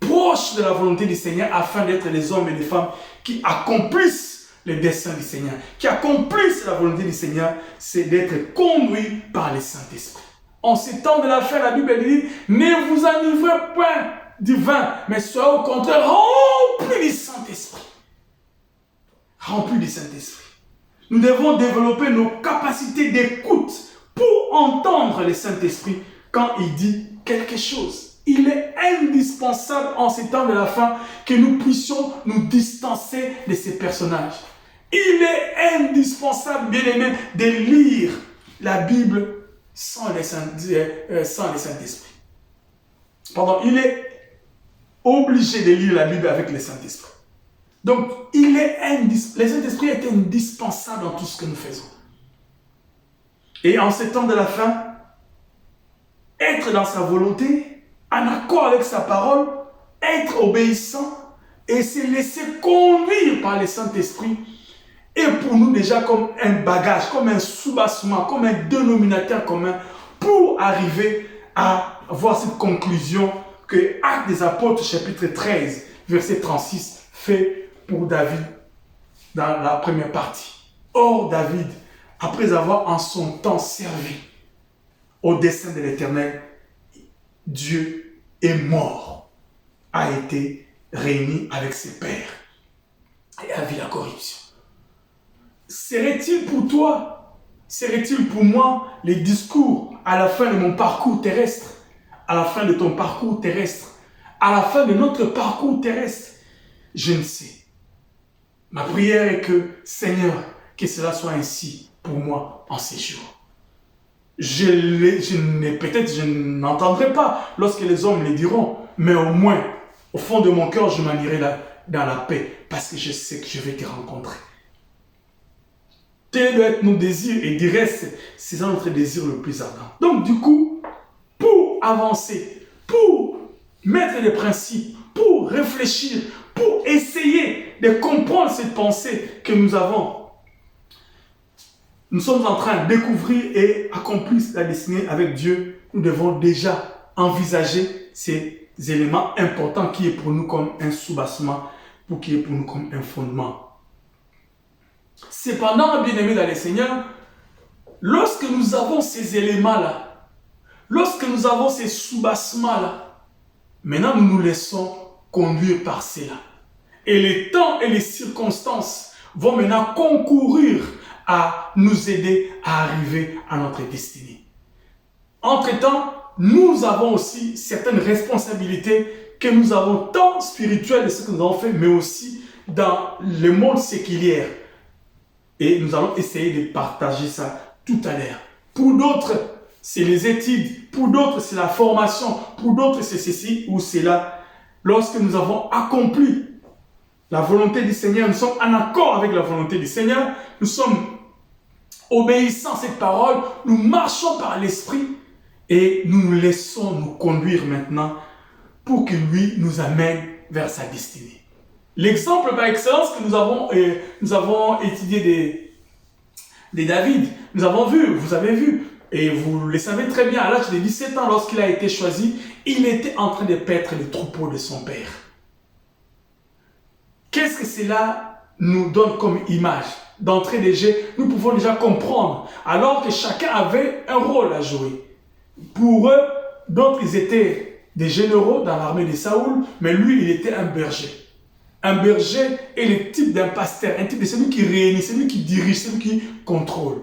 proche de la volonté du Seigneur afin d'être les hommes et les femmes qui accomplissent les desseins du Seigneur, qui accomplissent la volonté du Seigneur, c'est d'être conduits par le Saint-Esprit. En ces temps de la fin, la Bible dit, ne vous enivrez point du vin, mais soyez au contraire remplis du Saint-Esprit. Remplis du Saint-Esprit. Nous devons développer nos capacités d'écoute pour entendre le Saint-Esprit quand il dit quelque chose. Il est indispensable en ces temps de la fin que nous puissions nous distancer de ces personnages. Il est indispensable, bien aimé, de lire la Bible sans le Saint-Esprit. Pardon, il est obligé de lire la Bible avec le Saint-Esprit. Donc, le Saint-Esprit est indispensable dans tout ce que nous faisons. Et en ces temps de la fin, être dans sa volonté, en accord avec sa parole, être obéissant et se laisser conduire par le Saint-Esprit est pour nous déjà comme un bagage, comme un soubassement, comme un dénominateur commun pour arriver à avoir cette conclusion que Actes des Apôtres, chapitre 13, verset 36, fait pour David dans la première partie. Or, David, après avoir en son temps servi au dessein de l'Éternel, Dieu est mort, a été réuni avec ses pères et a vu la corruption. Serait-il pour toi, serait-il pour moi les discours à la fin de mon parcours terrestre, à la fin de ton parcours terrestre, à la fin de notre parcours terrestre? Je ne sais. Ma prière est que, Seigneur, que cela soit ainsi pour moi en ces jours. Peut-être je n'entendrai pas lorsque les hommes le diront, mais au moins, au fond de mon cœur, je m'en irai dans la paix, parce que je sais que je vais te rencontrer. Tel doit être nos désirs, et du reste, c'est ça notre désir le plus ardent. Donc du coup, pour avancer, pour mettre des principes, pour réfléchir, pour essayer de comprendre cette pensée que nous avons, nous sommes en train de découvrir et accomplir la destinée avec Dieu. Nous devons déjà envisager ces éléments importants qui est pour nous comme un soubassement, pour qui est pour nous comme un fondement. Cependant, bien-aimés dans le Seigneur, lorsque nous avons ces éléments-là, lorsque nous avons ces soubassements-là, maintenant nous nous laissons conduire par cela. Et les temps et les circonstances vont maintenant concourir à nous aider à arriver à notre destinée. Entre-temps, nous avons aussi certaines responsabilités que nous avons tant spirituelles de ce que nous avons fait, mais aussi dans le monde séculier. Et nous allons essayer de partager ça tout à l'heure. Pour d'autres, c'est les études. Pour d'autres, c'est la formation. Pour d'autres, c'est ceci ou cela. Lorsque nous avons accompli la volonté du Seigneur, nous sommes en accord avec la volonté du Seigneur, nous sommes obéissants à cette parole, nous marchons par l'Esprit et nous nous laissons nous conduire maintenant pour que lui nous amène vers sa destinée. L'exemple par excellence que nous avons étudié de David, nous avons vu, vous avez vu, et vous le savez très bien, à l'âge de 17 ans, lorsqu'il a été choisi, il était en train de paître les troupeaux de son père. Qu'est-ce que cela nous donne comme image? D'entrée de jeu, nous pouvons déjà comprendre, alors que chacun avait un rôle à jouer. Pour eux, d'autres, ils étaient des généraux dans l'armée de Saoul, mais lui, il était un berger. Un berger est le type d'un pasteur, un type de celui qui réunit, celui qui dirige, celui qui contrôle.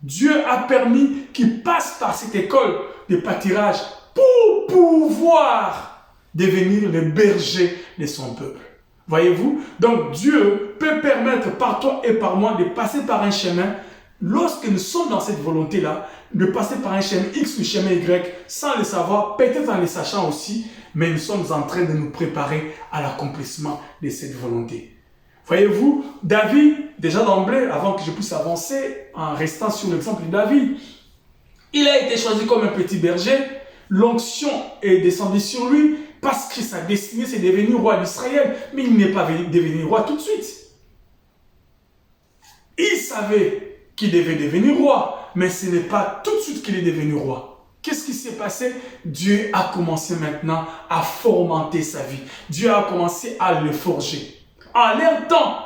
Dieu a permis qu'il passe par cette école de pâturage pour pouvoir devenir le berger de son peuple. Voyez-vous? Donc Dieu peut permettre par toi et par moi de passer par un chemin, lorsque nous sommes dans cette volonté-là, de passer par un chemin X ou chemin Y, sans le savoir, peut-être en le sachant aussi, mais nous sommes en train de nous préparer à l'accomplissement de cette volonté. Voyez-vous, David, déjà d'emblée, avant que je puisse avancer, en restant sur l'exemple de David, il a été choisi comme un petit berger, l'onction est descendue sur lui, parce que sa destinée, c'est devenir roi d'Israël, mais il n'est pas devenu roi tout de suite. Il savait qu'il devait devenir roi, mais ce n'est pas tout de suite qu'il est devenu roi. Qu'est-ce qui s'est passé? Dieu a commencé maintenant à fomenter sa vie. Dieu a commencé à le forger. En leur temps,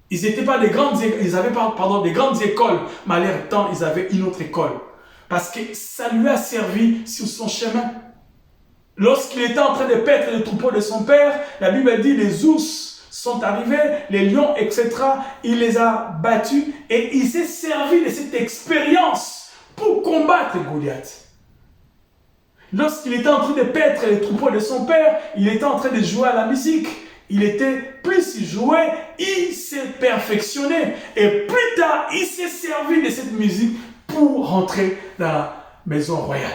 ils n'avaient pas des grandes écoles, mais à leur temps, ils avaient une autre école. Parce que ça lui a servi sur son chemin. Lorsqu'il était en train de paître le troupeau de son père, la Bible dit les ours sont arrivés, les lions, etc. Il les a battus et il s'est servi de cette expérience pour combattre Goliath. Lorsqu'il était en train de paître les troupeaux de son père, il était en train de jouer à la musique. Plus il jouait, il s'est perfectionné. Et plus tard, il s'est servi de cette musique pour rentrer dans la maison royale,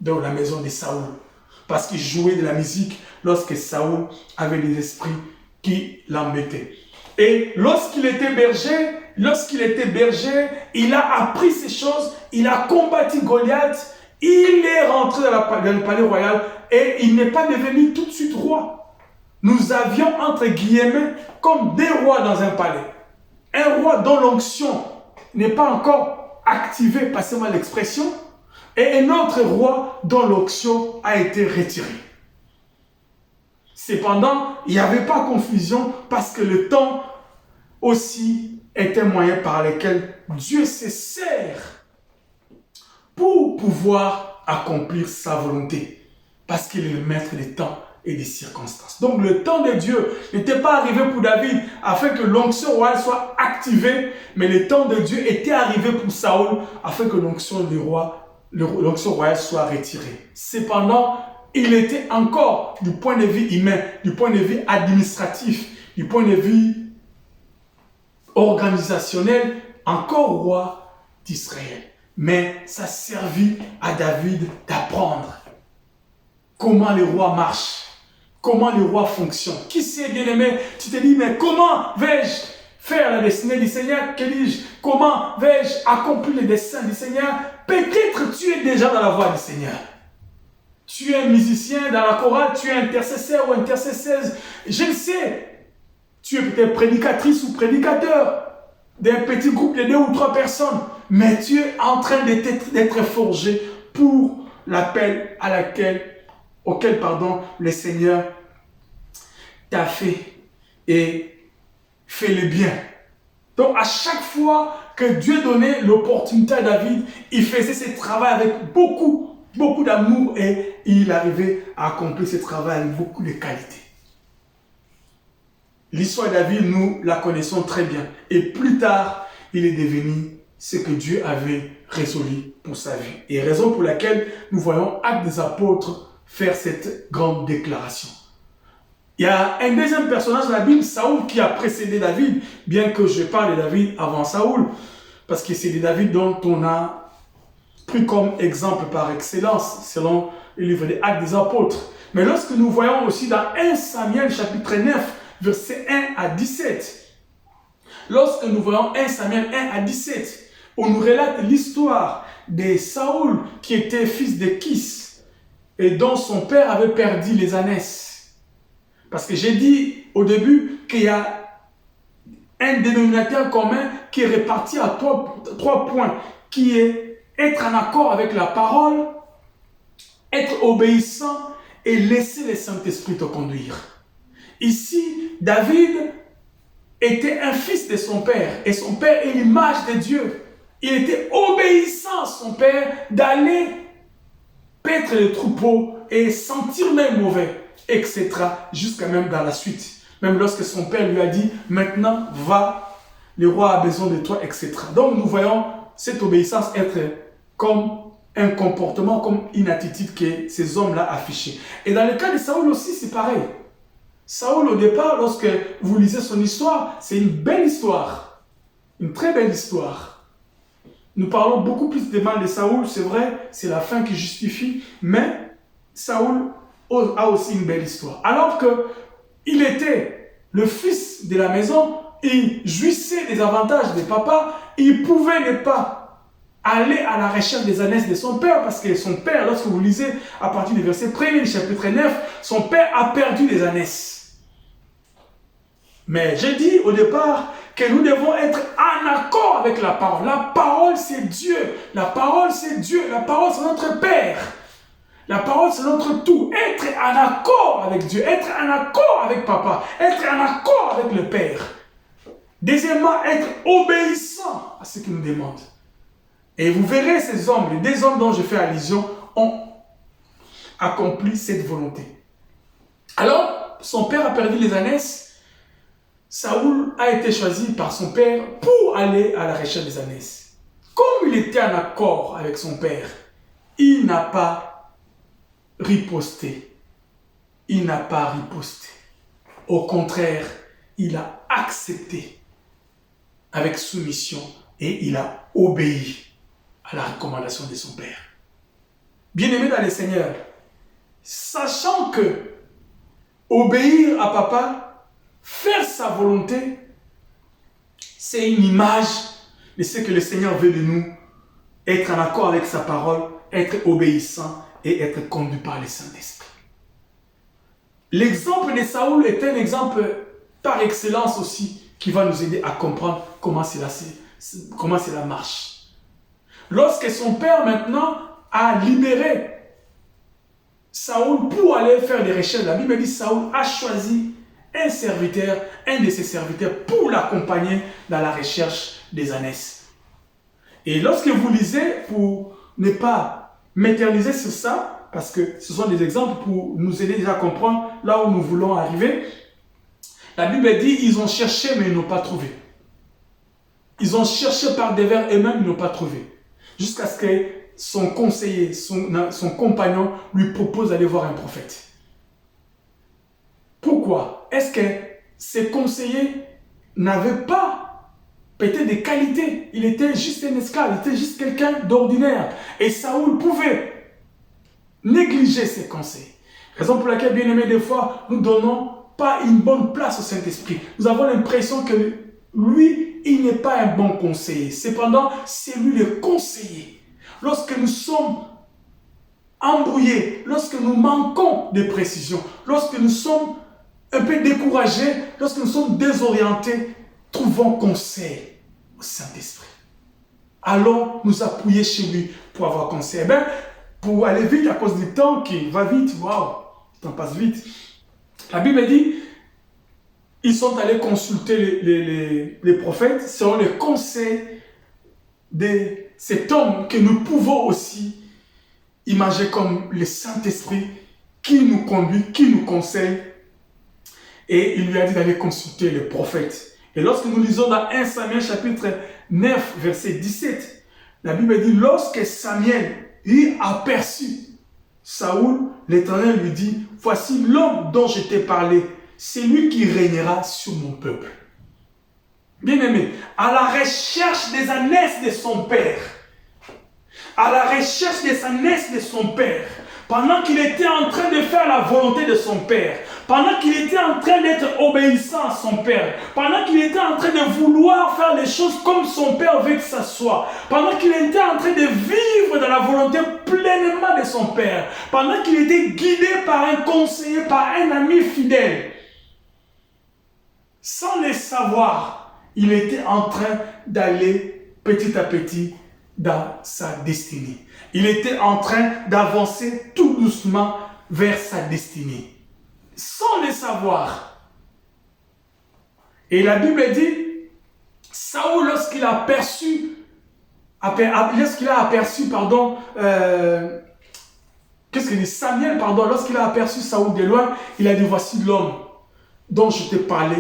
dans la maison de Saoul. Parce qu'il jouait de la musique lorsque Saoul avait des esprits qui l'embêtaient. Et lorsqu'il était berger, il a appris ces choses, il a combattu Goliath, il est rentré dans le palais royal et il n'est pas devenu tout de suite roi. Nous avions entre guillemets comme des rois dans un palais. Un roi dont l'onction n'est pas encore activée, passez-moi l'expression, et un autre roi dont l'onction a été retirée. Cependant, il n'y avait pas confusion parce que le temps aussi est un moyen par lequel Dieu se sert pour pouvoir accomplir sa volonté. Parce qu'il est le maître des temps et des circonstances. Donc le temps de Dieu n'était pas arrivé pour David afin que l'onction royale soit activée, mais le temps de Dieu était arrivé pour Saoul afin que l'onction royale soit retirée. Cependant, il était encore, du point de vue humain, du point de vue administratif, du point de vue organisationnel, encore roi d'Israël. Mais ça servit à David d'apprendre comment les rois marchent, comment les rois fonctionnent. Qui sait, bien-aimé, tu te dis, mais comment vais-je faire la destinée du Seigneur? Que dis-je? Comment vais-je accomplir les desseins du Seigneur? Peut-être tu es déjà dans la voie du Seigneur. Tu es musicien dans la chorale, tu es intercesseur ou intercesseuse. Je ne sais. Tu es peut-être prédicatrice ou prédicateur d'un petit groupe de 2 ou 3 personnes. Mais tu es en train d'être forgé pour l'appel auquel le Seigneur t'a fait et fait le bien. Donc à chaque fois que Dieu donnait l'opportunité à David, il faisait ce travail avec beaucoup d'amour et il arrivait à accomplir ce travail avec beaucoup de qualité. L'histoire de David, nous la connaissons très bien. Et plus tard, il est devenu ce que Dieu avait résolu pour sa vie. Et raison pour laquelle nous voyons Actes des Apôtres faire cette grande déclaration. Il y a un deuxième personnage de la Bible, Saoul, qui a précédé David, bien que je parle de David avant Saoul, parce que c'est de David dont on a pris comme exemple par excellence, selon le livre des Actes des Apôtres. Mais lorsque nous voyons aussi dans 1 Samuel chapitre 9, versets 1 à 17, lorsque nous voyons 1 Samuel 1 à 17, on nous relate l'histoire de Saoul qui était fils de Kis et dont son père avait perdu les ânesses. Parce que j'ai dit au début qu'il y a un dénominateur commun qui est réparti à trois points, qui est être en accord avec la parole, être obéissant et laisser le Saint-Esprit te conduire. Ici, David était un fils de son père et son père est l'image de Dieu. Il était obéissant à son père d'aller paître les troupeaux et sentir même mauvais, etc. jusqu'à même dans la suite. Même lorsque son père lui a dit, maintenant va, le roi a besoin de toi, etc. Donc nous voyons cette obéissance être comme un comportement, comme une attitude que ces hommes-là affichaient. Et dans le cas de Saoul aussi, c'est pareil. Saoul, au départ, lorsque vous lisez son histoire, c'est une belle histoire. Une très belle histoire. Nous parlons beaucoup plus de mal de Saoul, c'est vrai, c'est la fin qui justifie, mais Saoul a aussi une belle histoire. Alors qu'il était le fils de la maison, il jouissait des avantages de papa, il pouvait ne pas aller à la recherche des ânesses de son père, parce que son père, lorsque vous lisez à partir du verset 1er du chapitre 9, son père a perdu les ânesses. Mais j'ai dit au départ que nous devons être en accord avec la parole. La parole, c'est Dieu. La parole, c'est Dieu. La parole, c'est notre Père. La parole, c'est notre tout. Être en accord avec Dieu. Être en accord avec Papa. Être en accord avec le Père. Deuxièmement, être obéissant à ce qu'il nous demande. Et vous verrez ces hommes, les 2 hommes dont je fais allusion, ont accompli cette volonté. Alors, son père a perdu les ânesses. Saoul a été choisi par son père pour aller à la recherche des ânesses. Comme il était en accord avec son père, il n'a pas riposté. Il n'a pas riposté. Au contraire, il a accepté avec soumission et il a obéi à la recommandation de son père. Bien-aimé dans le Seigneur, sachant que obéir à papa Faire sa volonté, c'est une image de ce que le Seigneur veut de nous. Être en accord avec sa parole, être obéissant et être conduit par le Saint-Esprit. L'exemple de Saoul est un exemple par excellence aussi qui va nous aider à comprendre comment cela marche. Lorsque son père maintenant a libéré Saoul pour aller faire des recherches, la Bible dit Saoul a choisi un de ses serviteurs pour l'accompagner dans la recherche des ânesses. Et lorsque vous lisez, pour ne pas m'éterniser sur ça, parce que ce sont des exemples pour nous aider déjà à comprendre là où nous voulons arriver, la Bible dit, ils ont cherché mais ils n'ont pas trouvé. Ils ont cherché par devers eux-mêmes, ils n'ont pas trouvé. Jusqu'à ce que son conseiller, son compagnon lui propose d'aller voir un prophète. Pourquoi? Est-ce que ces conseillers n'avaient pas peut-être des qualités? Il était juste un esclave, il était juste quelqu'un d'ordinaire. Et Saoul pouvait négliger ses conseils. Raison pour laquelle, bien aimé, des fois, nous ne donnons pas une bonne place au Saint-Esprit. Nous avons l'impression que lui, il n'est pas un bon conseiller. Cependant, c'est lui le conseiller. Lorsque nous sommes embrouillés, lorsque nous manquons de précision, lorsque nous sommes un peu découragés, lorsque nous sommes désorientés, trouvons conseil au Saint-Esprit. Allons nous appuyer chez lui pour avoir conseil. Eh bien, pour aller vite à cause du temps qui va vite, waouh, le temps passe vite. La Bible dit, ils sont allés consulter les prophètes selon les conseils de cet homme que nous pouvons aussi imaginer comme le Saint-Esprit qui nous conduit, qui nous conseille. Et il lui a dit d'aller consulter les prophètes. Et lorsque nous lisons dans 1 Samuel chapitre 9, verset 17, la Bible dit, lorsque Samuel y aperçut Saoul, l'Éternel lui dit, voici l'homme dont je t'ai parlé, c'est lui qui régnera sur mon peuple. Bien-aimé, à la recherche des ânesses de son père, à la recherche des ânesses de son père, pendant qu'il était en train de faire la volonté de son père, pendant qu'il était en train d'être obéissant à son père, pendant qu'il était en train de vouloir faire les choses comme son père veut que ça soit, pendant qu'il était en train de vivre dans la volonté pleinement de son père, pendant qu'il était guidé par un conseiller, par un ami fidèle, sans le savoir, il était en train d'aller petit à petit dans sa destinée. Il était en train d'avancer tout doucement vers sa destinée, sans le savoir. Et la Bible dit, Saoul, lorsqu'il a aperçu, Samuel, lorsqu'il a aperçu Saoul de loin, il a dit, voici l'homme dont je t'ai parlé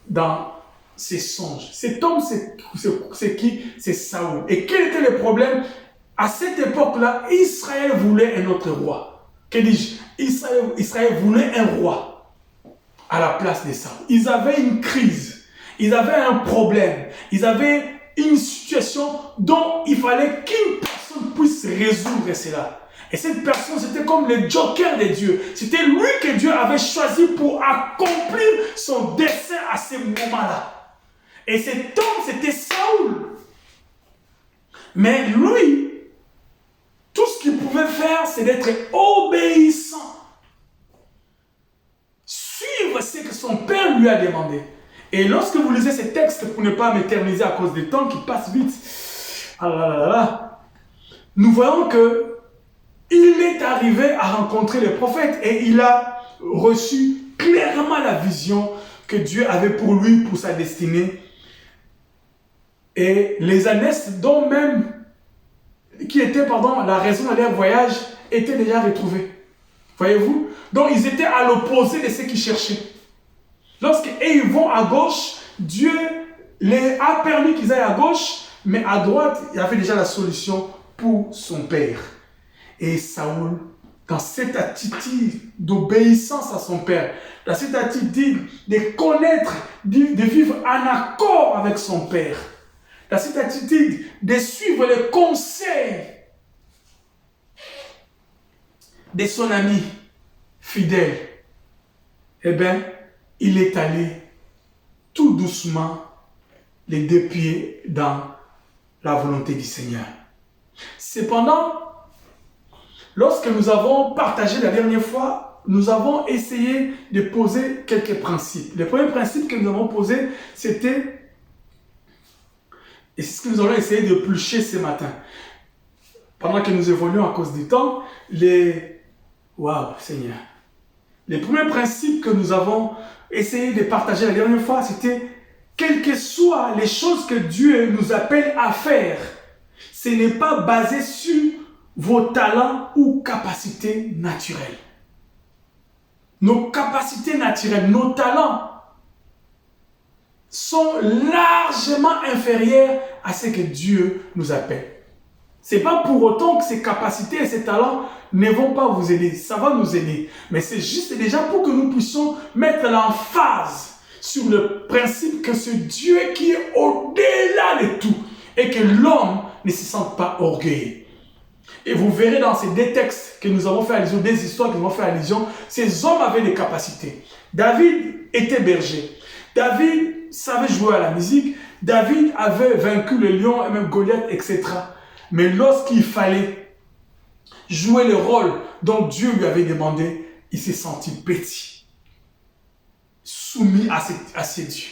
dans ses songes. Cet homme, c'est qui? C'est Saoul. Et quel était le problème? À cette époque-là, Israël voulait un autre roi. Que dis-je? Israël voulait un roi à la place de Saoul. Ils avaient une crise. Ils avaient un problème. Ils avaient une situation dont il fallait qu'une personne puisse résoudre cela. Et cette personne, c'était comme le joker de Dieu. C'était lui que Dieu avait choisi pour accomplir son dessein à ce moment-là. Et cet homme, c'était Saoul. Mais lui, tout ce qu'il pouvait faire, c'est d'être obéissant. Suivre ce que son père lui a demandé. Et lorsque vous lisez ces textes, pour ne pas m'éterniser à cause du temps qui passe vite, nous voyons que il est arrivé à rencontrer les prophètes et il a reçu clairement la vision que Dieu avait pour lui, pour sa destinée. Et les ânesses qui étaient la raison de leur voyage étaient déjà retrouvées. Voyez-vous? Donc ils étaient à l'opposé de ce qu'ils cherchaient. Lorsqu'ils vont à gauche, Dieu les a permis qu'ils aillent à gauche, mais à droite, il y avait déjà la solution pour son père. Et Saoul, dans cette attitude d'obéissance à son père, dans cette attitude de connaître, de vivre en accord avec son père, dans cette attitude de suivre les conseils de son ami fidèle, eh bien, il est allé tout doucement, les deux pieds dans la volonté du Seigneur. Cependant, lorsque nous avons partagé la dernière fois, nous avons essayé de poser quelques principes. Le premier principe que nous avons posé, c'était, et c'est ce que nous allons essayer de éplucher ce matin, pendant que nous évoluons à cause du temps, Waouh, Seigneur. Le premier principe que nous avons essayé de partager la dernière fois, c'était quelles que soient les choses que Dieu nous appelle à faire, ce n'est pas basé sur vos talents ou capacités naturelles. Nos capacités naturelles, nos talents sont largement inférieurs à ce que Dieu nous appelle. Ce n'est pas pour autant que ces capacités et ces talents ne vont pas vous aider. Ça va nous aider. Mais c'est juste déjà pour que nous puissions mettre l'emphase sur le principe que c'est Dieu qui est au-delà de tout et que l'homme ne se sente pas orgueilleux. Et vous verrez dans ces deux textes que nous avons fait allusion, des histoires que nous avons fait allusion, ces hommes avaient des capacités. David était berger. David savait jouer à la musique. David avait vaincu le lion et même Goliath, etc. Mais lorsqu'il fallait jouer le rôle dont Dieu lui avait demandé, il s'est senti petit, soumis à ses dieux.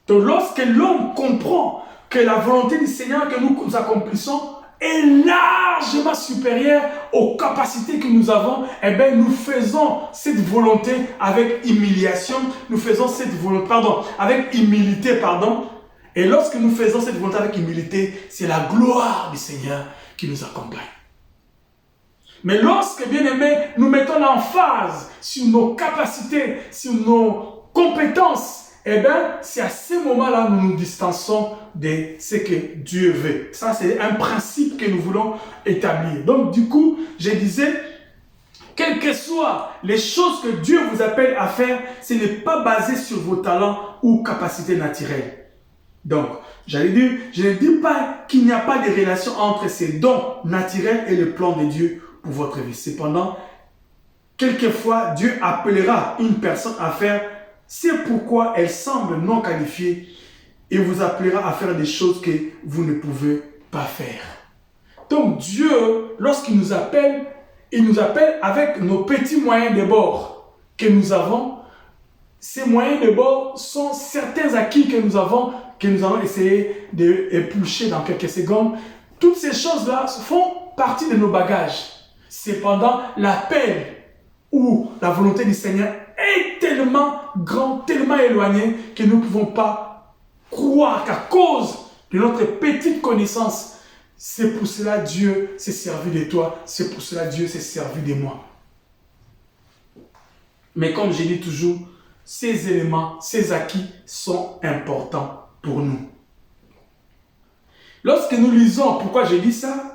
Donc lorsque l'homme comprend que la volonté du Seigneur que nous accomplissons est largement supérieure aux capacités que nous avons, eh bien nous faisons cette volonté avec humiliation, nous faisons cette volonté, avec humilité, et lorsque nous faisons cette volonté avec humilité, c'est la gloire du Seigneur qui nous accompagne. Mais lorsque, bien aimés, nous mettons l'emphase sur nos capacités, sur nos compétences, eh bien, c'est à ce moment-là que nous nous distançons de ce que Dieu veut. Ça, c'est un principe que nous voulons établir. Donc, du coup, je disais, quelles que soient les choses que Dieu vous appelle à faire, ce n'est pas basé sur vos talents ou capacités naturelles. Donc, j'allais dire, je ne dis pas qu'il n'y a pas de relation entre ces dons naturels et le plan de Dieu pour votre vie. Cependant, quelquefois, Dieu appellera une personne à faire c'est pourquoi elle semble non qualifiée et vous appellera à faire des choses que vous ne pouvez pas faire. Donc Dieu, lorsqu'il nous appelle, il nous appelle avec nos petits moyens de bord que nous avons. Ces moyens de bord sont certains acquis que nous allons essayer d'éplucher dans quelques secondes. Toutes ces choses-là font partie de nos bagages. Cependant, l'appel ou la volonté du Seigneur est tellement grand, tellement éloigné que nous ne pouvons pas croire qu'à cause de notre petite connaissance, c'est pour cela Dieu s'est servi de toi, c'est pour cela Dieu s'est servi de moi. Mais comme je dis toujours, ces éléments, ces acquis sont importants pour nous. Lorsque nous lisons, pourquoi je dis ça?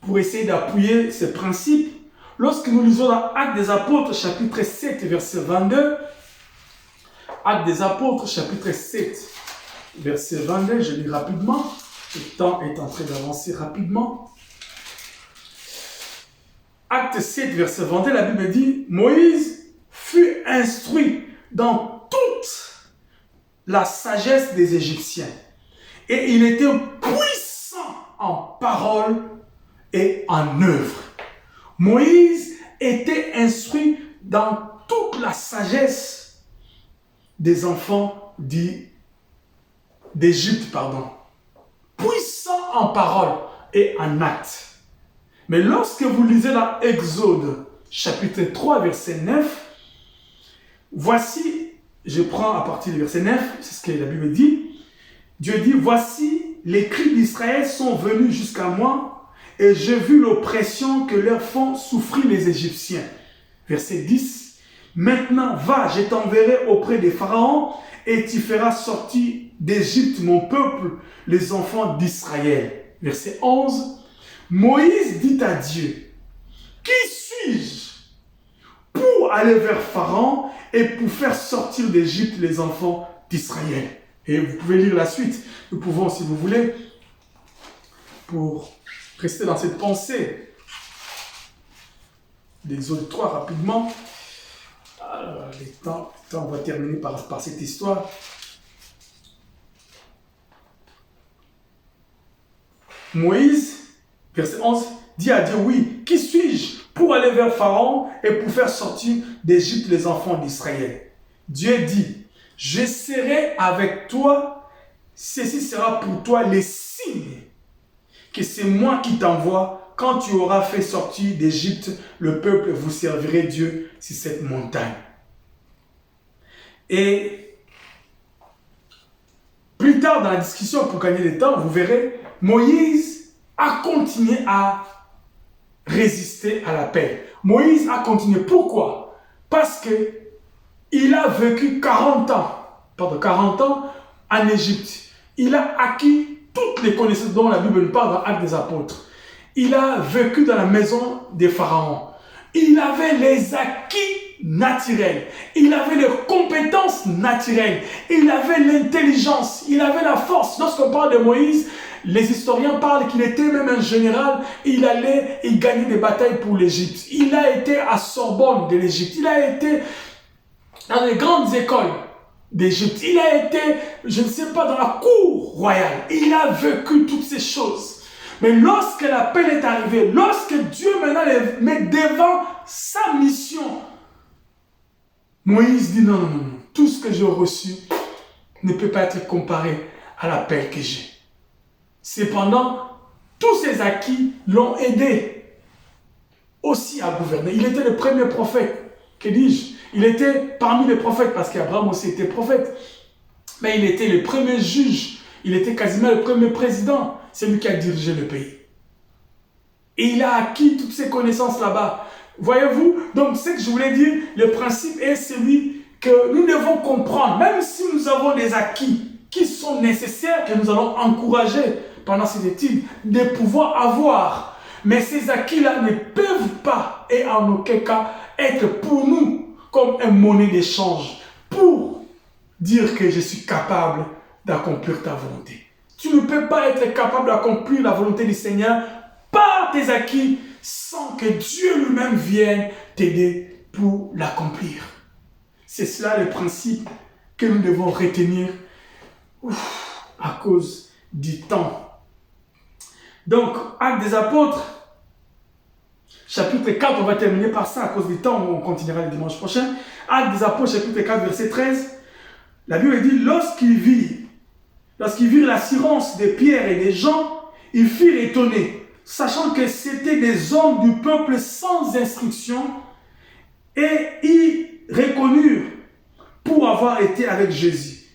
Pour essayer d'appuyer ce principe. Lorsque nous lisons dans Actes des Apôtres, chapitre 7, verset 22, Actes des Apôtres, chapitre 7, verset 22, je lis rapidement, le temps est en train d'avancer rapidement. Acte 7, verset 22, la Bible dit, Moïse fut instruit dans toute la sagesse des Égyptiens, et il était puissant en parole et en œuvre. Moïse était instruit dans toute la sagesse des enfants d'Égypte, puissant en parole et en acte. Mais lorsque vous lisez dans Exode, chapitre 3, verset 9, voici, je prends à partir du verset 9, c'est ce que la Bible dit, Dieu dit, voici, les cris d'Israël sont venus jusqu'à moi, et j'ai vu l'oppression que leur font souffrir les Égyptiens. Verset 10. Maintenant, va, je t'enverrai auprès des pharaons et tu feras sortir d'Égypte mon peuple, les enfants d'Israël. Verset 11. Moïse dit à Dieu, qui suis-je pour aller vers Pharaon et pour faire sortir d'Égypte les enfants d'Israël? Et vous pouvez lire la suite. Nous pouvons, si vous voulez, pour rester dans cette pensée d'Exode 3 rapidement. Alors, les temps, on va terminer par cette histoire. Moïse, verset 11, dit à Dieu, oui, qui suis-je pour aller vers Pharaon et pour faire sortir d'Égypte les enfants d'Israël? Dieu dit, je serai avec toi, ceci sera pour toi les signes que c'est moi qui t'envoie. Quand tu auras fait sortir d'Égypte le peuple, vous servirez Dieu sur cette montagne. Et plus tard dans la discussion, pour gagner le temps, vous verrez, Moïse a continué à résister à l'appel. Moïse a continué. Pourquoi? Parce que il a vécu 40 ans en Égypte. Il a acquis toutes les connaissances dont la Bible nous parle dans Actes des Apôtres. Il a vécu dans la maison des pharaons. Il avait les acquis naturels. Il avait les compétences naturelles. Il avait l'intelligence. Il avait la force. Lorsqu'on parle de Moïse, les historiens parlent qu'il était même un général. Il gagnait des batailles pour l'Égypte. Il a été à Sorbonne de l'Égypte. Il a été dans les grandes écoles d'Égypte. Il a été, je ne sais pas, dans la cour royale. Il a vécu toutes ces choses. Mais lorsque l'appel est arrivé, lorsque Dieu maintenant les met devant sa mission, Moïse dit non. Tout ce que j'ai reçu ne peut pas être comparé à l'appel que j'ai. Cependant, tous ces acquis l'ont aidé aussi à gouverner. Il était le premier prophète. Que dis-je? Il était parmi les prophètes, parce qu'Abraham aussi était prophète. Mais il était le premier juge. Il était quasiment le premier président. C'est lui qui a dirigé le pays. Et il a acquis toutes ces connaissances là-bas. Voyez-vous? Donc, ce que je voulais dire, le principe est celui que nous devons comprendre. Même si nous avons des acquis qui sont nécessaires, que nous allons encourager pendant ces études, de pouvoir avoir. Mais ces acquis-là ne peuvent pas, et en aucun cas, être pour nous comme une monnaie d'échange pour dire que je suis capable d'accomplir ta volonté. Tu ne peux pas être capable d'accomplir la volonté du Seigneur par tes acquis sans que Dieu lui-même vienne t'aider pour l'accomplir. C'est cela le principe que nous devons retenir à cause du temps. Donc, Actes des Apôtres, chapitre 4, on va terminer par ça à cause du temps, on continuera le dimanche prochain. Actes des Apôtres, chapitre 4, verset 13, la Bible dit, lorsqu'ils virent l'assurance de Pierre et des gens, ils furent étonnés, sachant que c'était des hommes du peuple sans instruction, et ils reconnurent pour avoir été avec Jésus.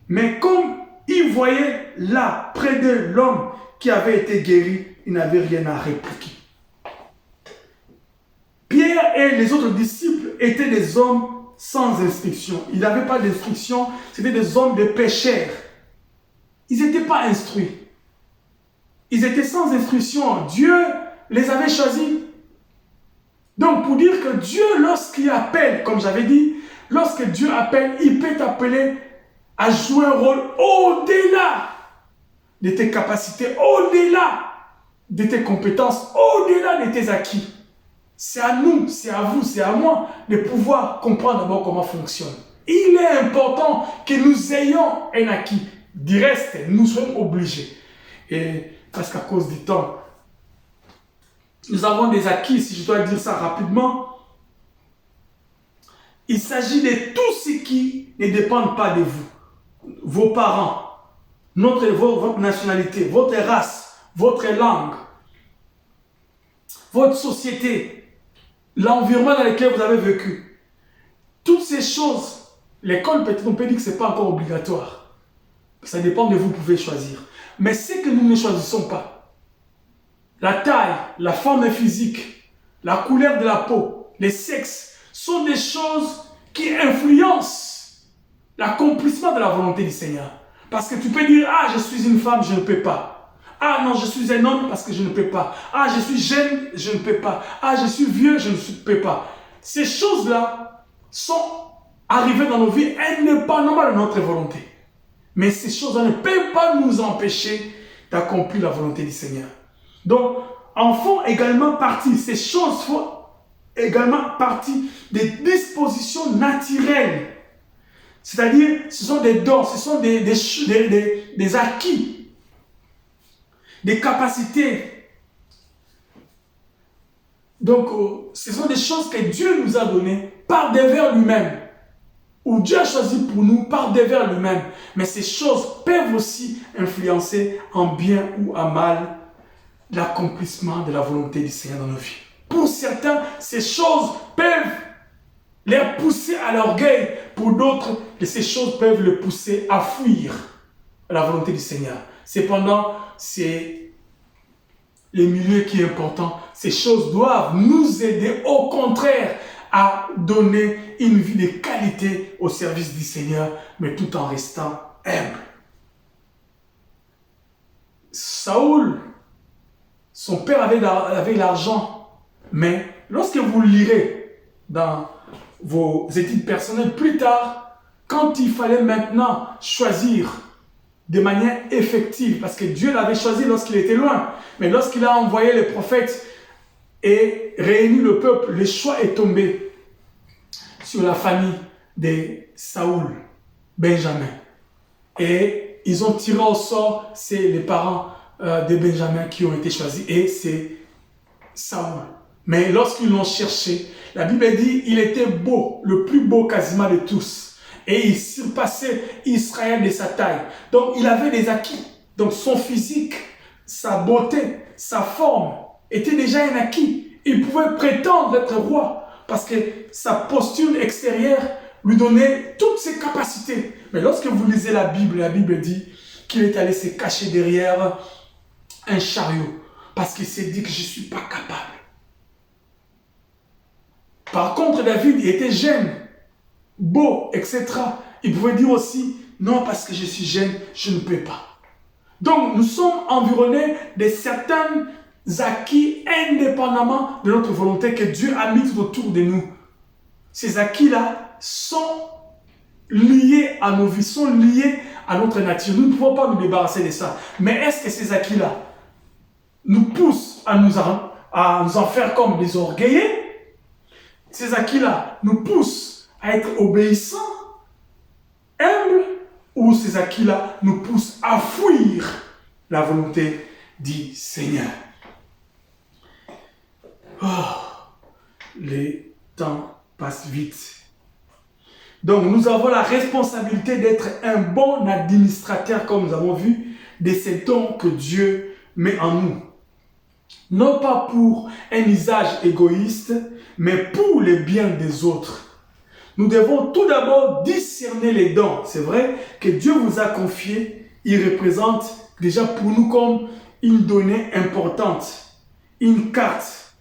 Mais comme ils voyaient là, près d'eux, l'homme qui avait été guéri, ils n'avaient rien à répliquer. Pierre et les autres disciples étaient des hommes sans instruction. Ils n'avaient pas d'instruction, c'était des hommes de pécheurs. Ils n'étaient pas instruits. Ils étaient sans instruction. Dieu les avait choisis. Donc, pour dire que Dieu, lorsqu'il appelle, comme j'avais dit, lorsque Dieu appelle, il peut t'appeler à jouer un rôle au-delà de tes capacités, au-delà de tes compétences, au-delà de tes acquis. C'est à nous, c'est à vous, c'est à moi de pouvoir comprendre d'abord comment fonctionne. Il est important que nous ayons un acquis. Du reste, nous sommes obligés. Et parce qu'à cause du temps, nous avons des acquis, si je dois dire ça rapidement. Il s'agit de tout ce qui ne dépend pas de vous. Vos parents, votre nationalité, votre race, votre langue, votre société, l'environnement dans lequel vous avez vécu. Toutes ces choses, l'école, peut-être on peut dire que ce n'est pas encore obligatoire. Ça dépend de vous, vous pouvez choisir. Mais ce que nous ne choisissons pas, la taille, la forme physique, la couleur de la peau, les sexes, sont des choses qui influencent l'accomplissement de la volonté du Seigneur. Parce que tu peux dire, ah, je suis une femme, je ne peux pas. Ah non, je suis un homme parce que je ne peux pas. Ah, je suis jeune, je ne peux pas. Ah, je suis vieux, je ne peux pas. Ces choses-là sont arrivées dans nos vies indépendamment de notre volonté. Mais ces choses-là ne peuvent pas nous empêcher d'accomplir la volonté du Seigneur. Donc, en font également partie. Ces choses également partie des dispositions naturelles. C'est-à-dire, ce sont des dons, ce sont des acquis, des capacités. Donc, ce sont des choses que Dieu nous a données par devers lui-même, ou Dieu a choisi pour nous par devers lui-même. Mais ces choses peuvent aussi influencer en bien ou en mal l'accomplissement de la volonté du Seigneur dans nos vies. Pour certains, ces choses peuvent les pousser à l'orgueil. Pour d'autres, ces choses peuvent les pousser à fuir la volonté du Seigneur. Cependant, c'est le milieu qui est important. Ces choses doivent nous aider, au contraire, à donner une vie de qualité au service du Seigneur, mais tout en restant humble. Saoul, son père avait l'argent, mais lorsque vous lirez dans vos études personnelles plus tard, quand il fallait maintenant choisir de manière effective, parce que Dieu l'avait choisi lorsqu'il était loin, mais lorsqu'il a envoyé les prophètes et réuni le peuple, le choix est tombé sur la famille de Saoul, Benjamin. Et ils ont tiré au sort, c'est les parents de Benjamin qui ont été choisis, et c'est Saoul. Mais lorsqu'ils l'ont cherché, la Bible dit il était beau, le plus beau quasiment de tous. Et il surpassait Israël de sa taille. Donc il avait des acquis. Donc son physique, sa beauté, sa forme était déjà un acquis. Il pouvait prétendre être roi parce que sa posture extérieure lui donnait toutes ses capacités. Mais lorsque vous lisez la Bible dit qu'il est allé se cacher derrière un chariot parce qu'il s'est dit que je ne suis pas capable. Par contre, David il était jeune, beau, etc. Il pouvait dire aussi, non, parce que je suis jeune, je ne peux pas. Donc, nous sommes environnés de certains acquis indépendamment de notre volonté que Dieu a mis tout autour de nous. Ces acquis-là sont liés à nos vies, sont liés à notre nature. Nous ne pouvons pas nous débarrasser de ça. Mais est-ce que ces acquis-là nous poussent à nous en faire comme des orgueillés? Ces acquis-là nous poussent à être obéissants, humbles, ou ces acquis-là nous poussent à fuir la volonté du Seigneur. Oh, les temps passent vite. Donc nous avons la responsabilité d'être un bon administrateur, comme nous avons vu, de ces dons que Dieu met en nous. Non pas pour un usage égoïste, mais pour le bien des autres. Nous devons tout d'abord discerner les dons. C'est vrai que Dieu vous a confié, il représente déjà pour nous comme une donnée importante, une carte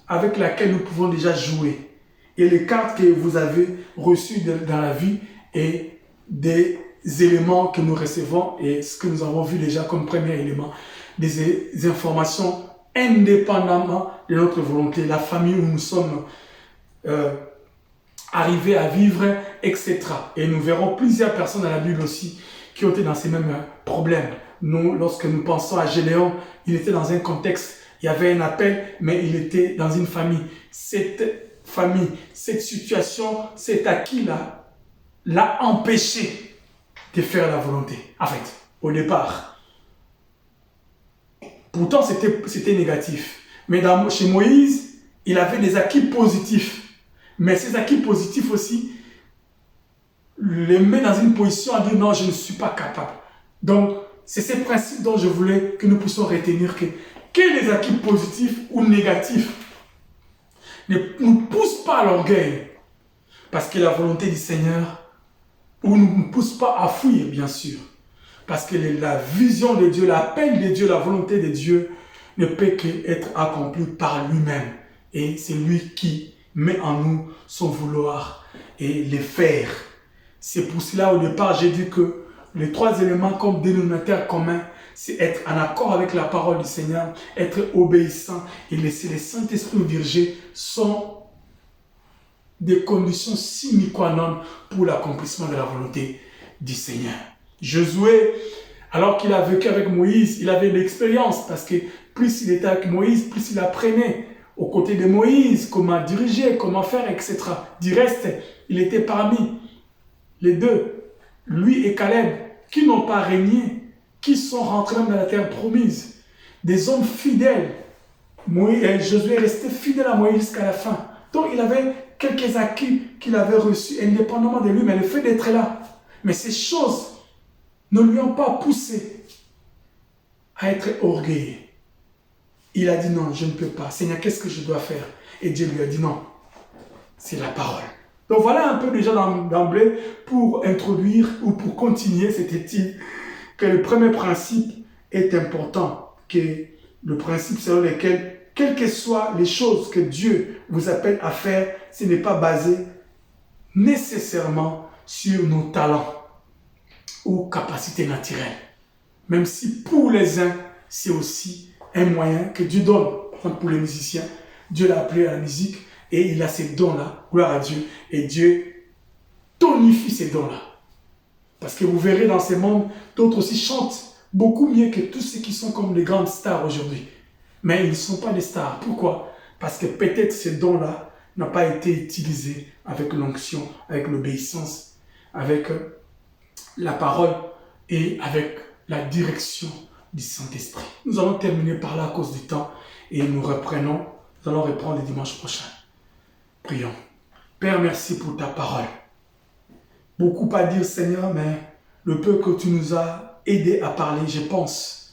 avec laquelle nous pouvons déjà jouer. Et les cartes que vous avez reçues dans la vie et des éléments que nous recevons et ce que nous avons vu déjà comme premier élément, des informations indépendamment de notre volonté, la famille où nous sommes arrivés à vivre, etc. Et nous verrons plusieurs personnes dans la Bible aussi qui ont été dans ces mêmes problèmes. Nous, lorsque nous pensons à Gédéon, il était dans un contexte, il y avait un appel, mais il était dans une famille. Cette famille, cette situation, cet acquis-là, l'a empêché de faire la volonté, en fait, au départ. Pourtant, c'était négatif. Mais chez Moïse, il avait des acquis positifs. Mais ces acquis positifs aussi les met dans une position à dire non, je ne suis pas capable. Donc, c'est ces principes dont je voulais que nous puissions retenir que les acquis positifs ou négatifs ne nous poussent pas à l'orgueil. Parce que la volonté du Seigneur ne nous pousse pas à fuir, bien sûr. Parce que la vision de Dieu, l'appel de Dieu, la volonté de Dieu ne peut qu'être accomplie par lui-même. Et c'est lui qui met en nous son vouloir et les faire. C'est pour cela, au départ, j'ai dit que les trois éléments comme dénominateur commun, c'est être en accord avec la parole du Seigneur, être obéissant et laisser le Saint-Esprit nous diriger sont des conditions sine qua non pour l'accomplissement de la volonté du Seigneur. Josué, alors qu'il a vécu avec Moïse, il avait de l'expérience parce que plus il était avec Moïse, plus il apprenait aux côtés de Moïse, comment diriger, comment faire, etc. Du reste, il était parmi les deux, lui et Caleb, qui n'ont pas régné, qui sont rentrés dans la terre promise. Des hommes fidèles. Josué est resté fidèle à Moïse jusqu'à la fin. Donc il avait quelques acquis qu'il avait reçus indépendamment de lui, mais le fait d'être là. Mais ces choses ne lui ont pas poussé à être orgueilleux. Il a dit non, je ne peux pas. Seigneur, qu'est-ce que je dois faire? Et Dieu lui a dit non, c'est la parole. Donc voilà un peu déjà d'emblée pour introduire ou pour continuer cette étude que le premier principe est important, que le principe selon lequel, quelles que soient les choses que Dieu vous appelle à faire, ce n'est pas basé nécessairement sur nos talents ou capacités naturelles. Même si pour les uns, c'est aussi un moyen que Dieu donne. Par exemple, pour les musiciens, Dieu l'a appelé à la musique et il a ces dons-là, gloire à Dieu, et Dieu tonifie ces dons-là. Parce que vous verrez dans ces mondes, d'autres aussi chantent beaucoup mieux que tous ceux qui sont comme les grandes stars aujourd'hui. Mais ils ne sont pas des stars. Pourquoi? Parce que peut-être ces dons-là n'ont pas été utilisés avec l'onction, avec l'obéissance, avec la parole et avec la direction du Saint-Esprit. Nous allons terminer par là à cause du temps et nous reprenons. Nous allons reprendre le dimanche prochain. Prions. Père, merci pour ta parole. Beaucoup à dire, Seigneur, mais le peu que tu nous as aidé à parler, je pense,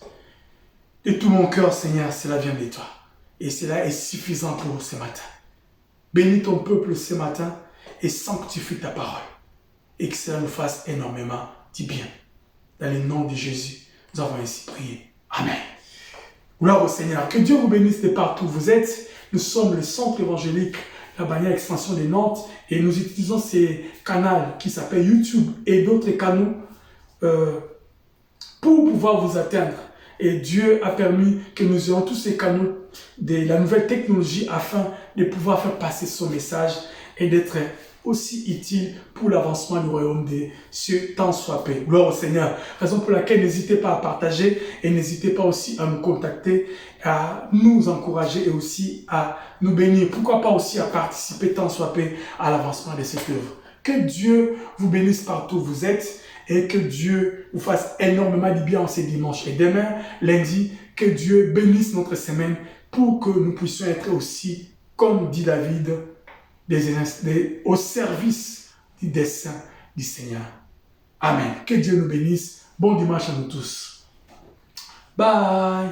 de tout mon cœur, Seigneur, cela vient de toi. Et cela est suffisant pour ce matin. Bénis ton peuple ce matin et sanctifie ta parole. Et que cela nous fasse énormément du bien. Dans le nom de Jésus, nous avons ainsi prié. Amen. Gloire au Seigneur. Que Dieu vous bénisse de partout où vous êtes. Nous sommes le centre évangélique, la bannière extension de Nantes, et nous utilisons ces canaux qui s'appellent YouTube et d'autres canaux pour pouvoir vous atteindre. Et Dieu a permis que nous ayons tous ces canaux de la nouvelle technologie afin de pouvoir faire passer son message et d'être aussi utile pour l'avancement du royaume des cieux, tant soit peu. Gloire au Seigneur. Raison pour laquelle n'hésitez pas à partager et n'hésitez pas aussi à nous contacter, à nous encourager et aussi à nous bénir. Pourquoi pas aussi à participer tant soit peu à l'avancement de cette œuvre. Que Dieu vous bénisse partout où vous êtes et que Dieu vous fasse énormément du bien en ces dimanches. Et demain, lundi, que Dieu bénisse notre semaine pour que nous puissions être aussi, comme dit David, au service du dessein du Seigneur. Amen. Que Dieu nous bénisse. Bon dimanche à nous tous. Bye.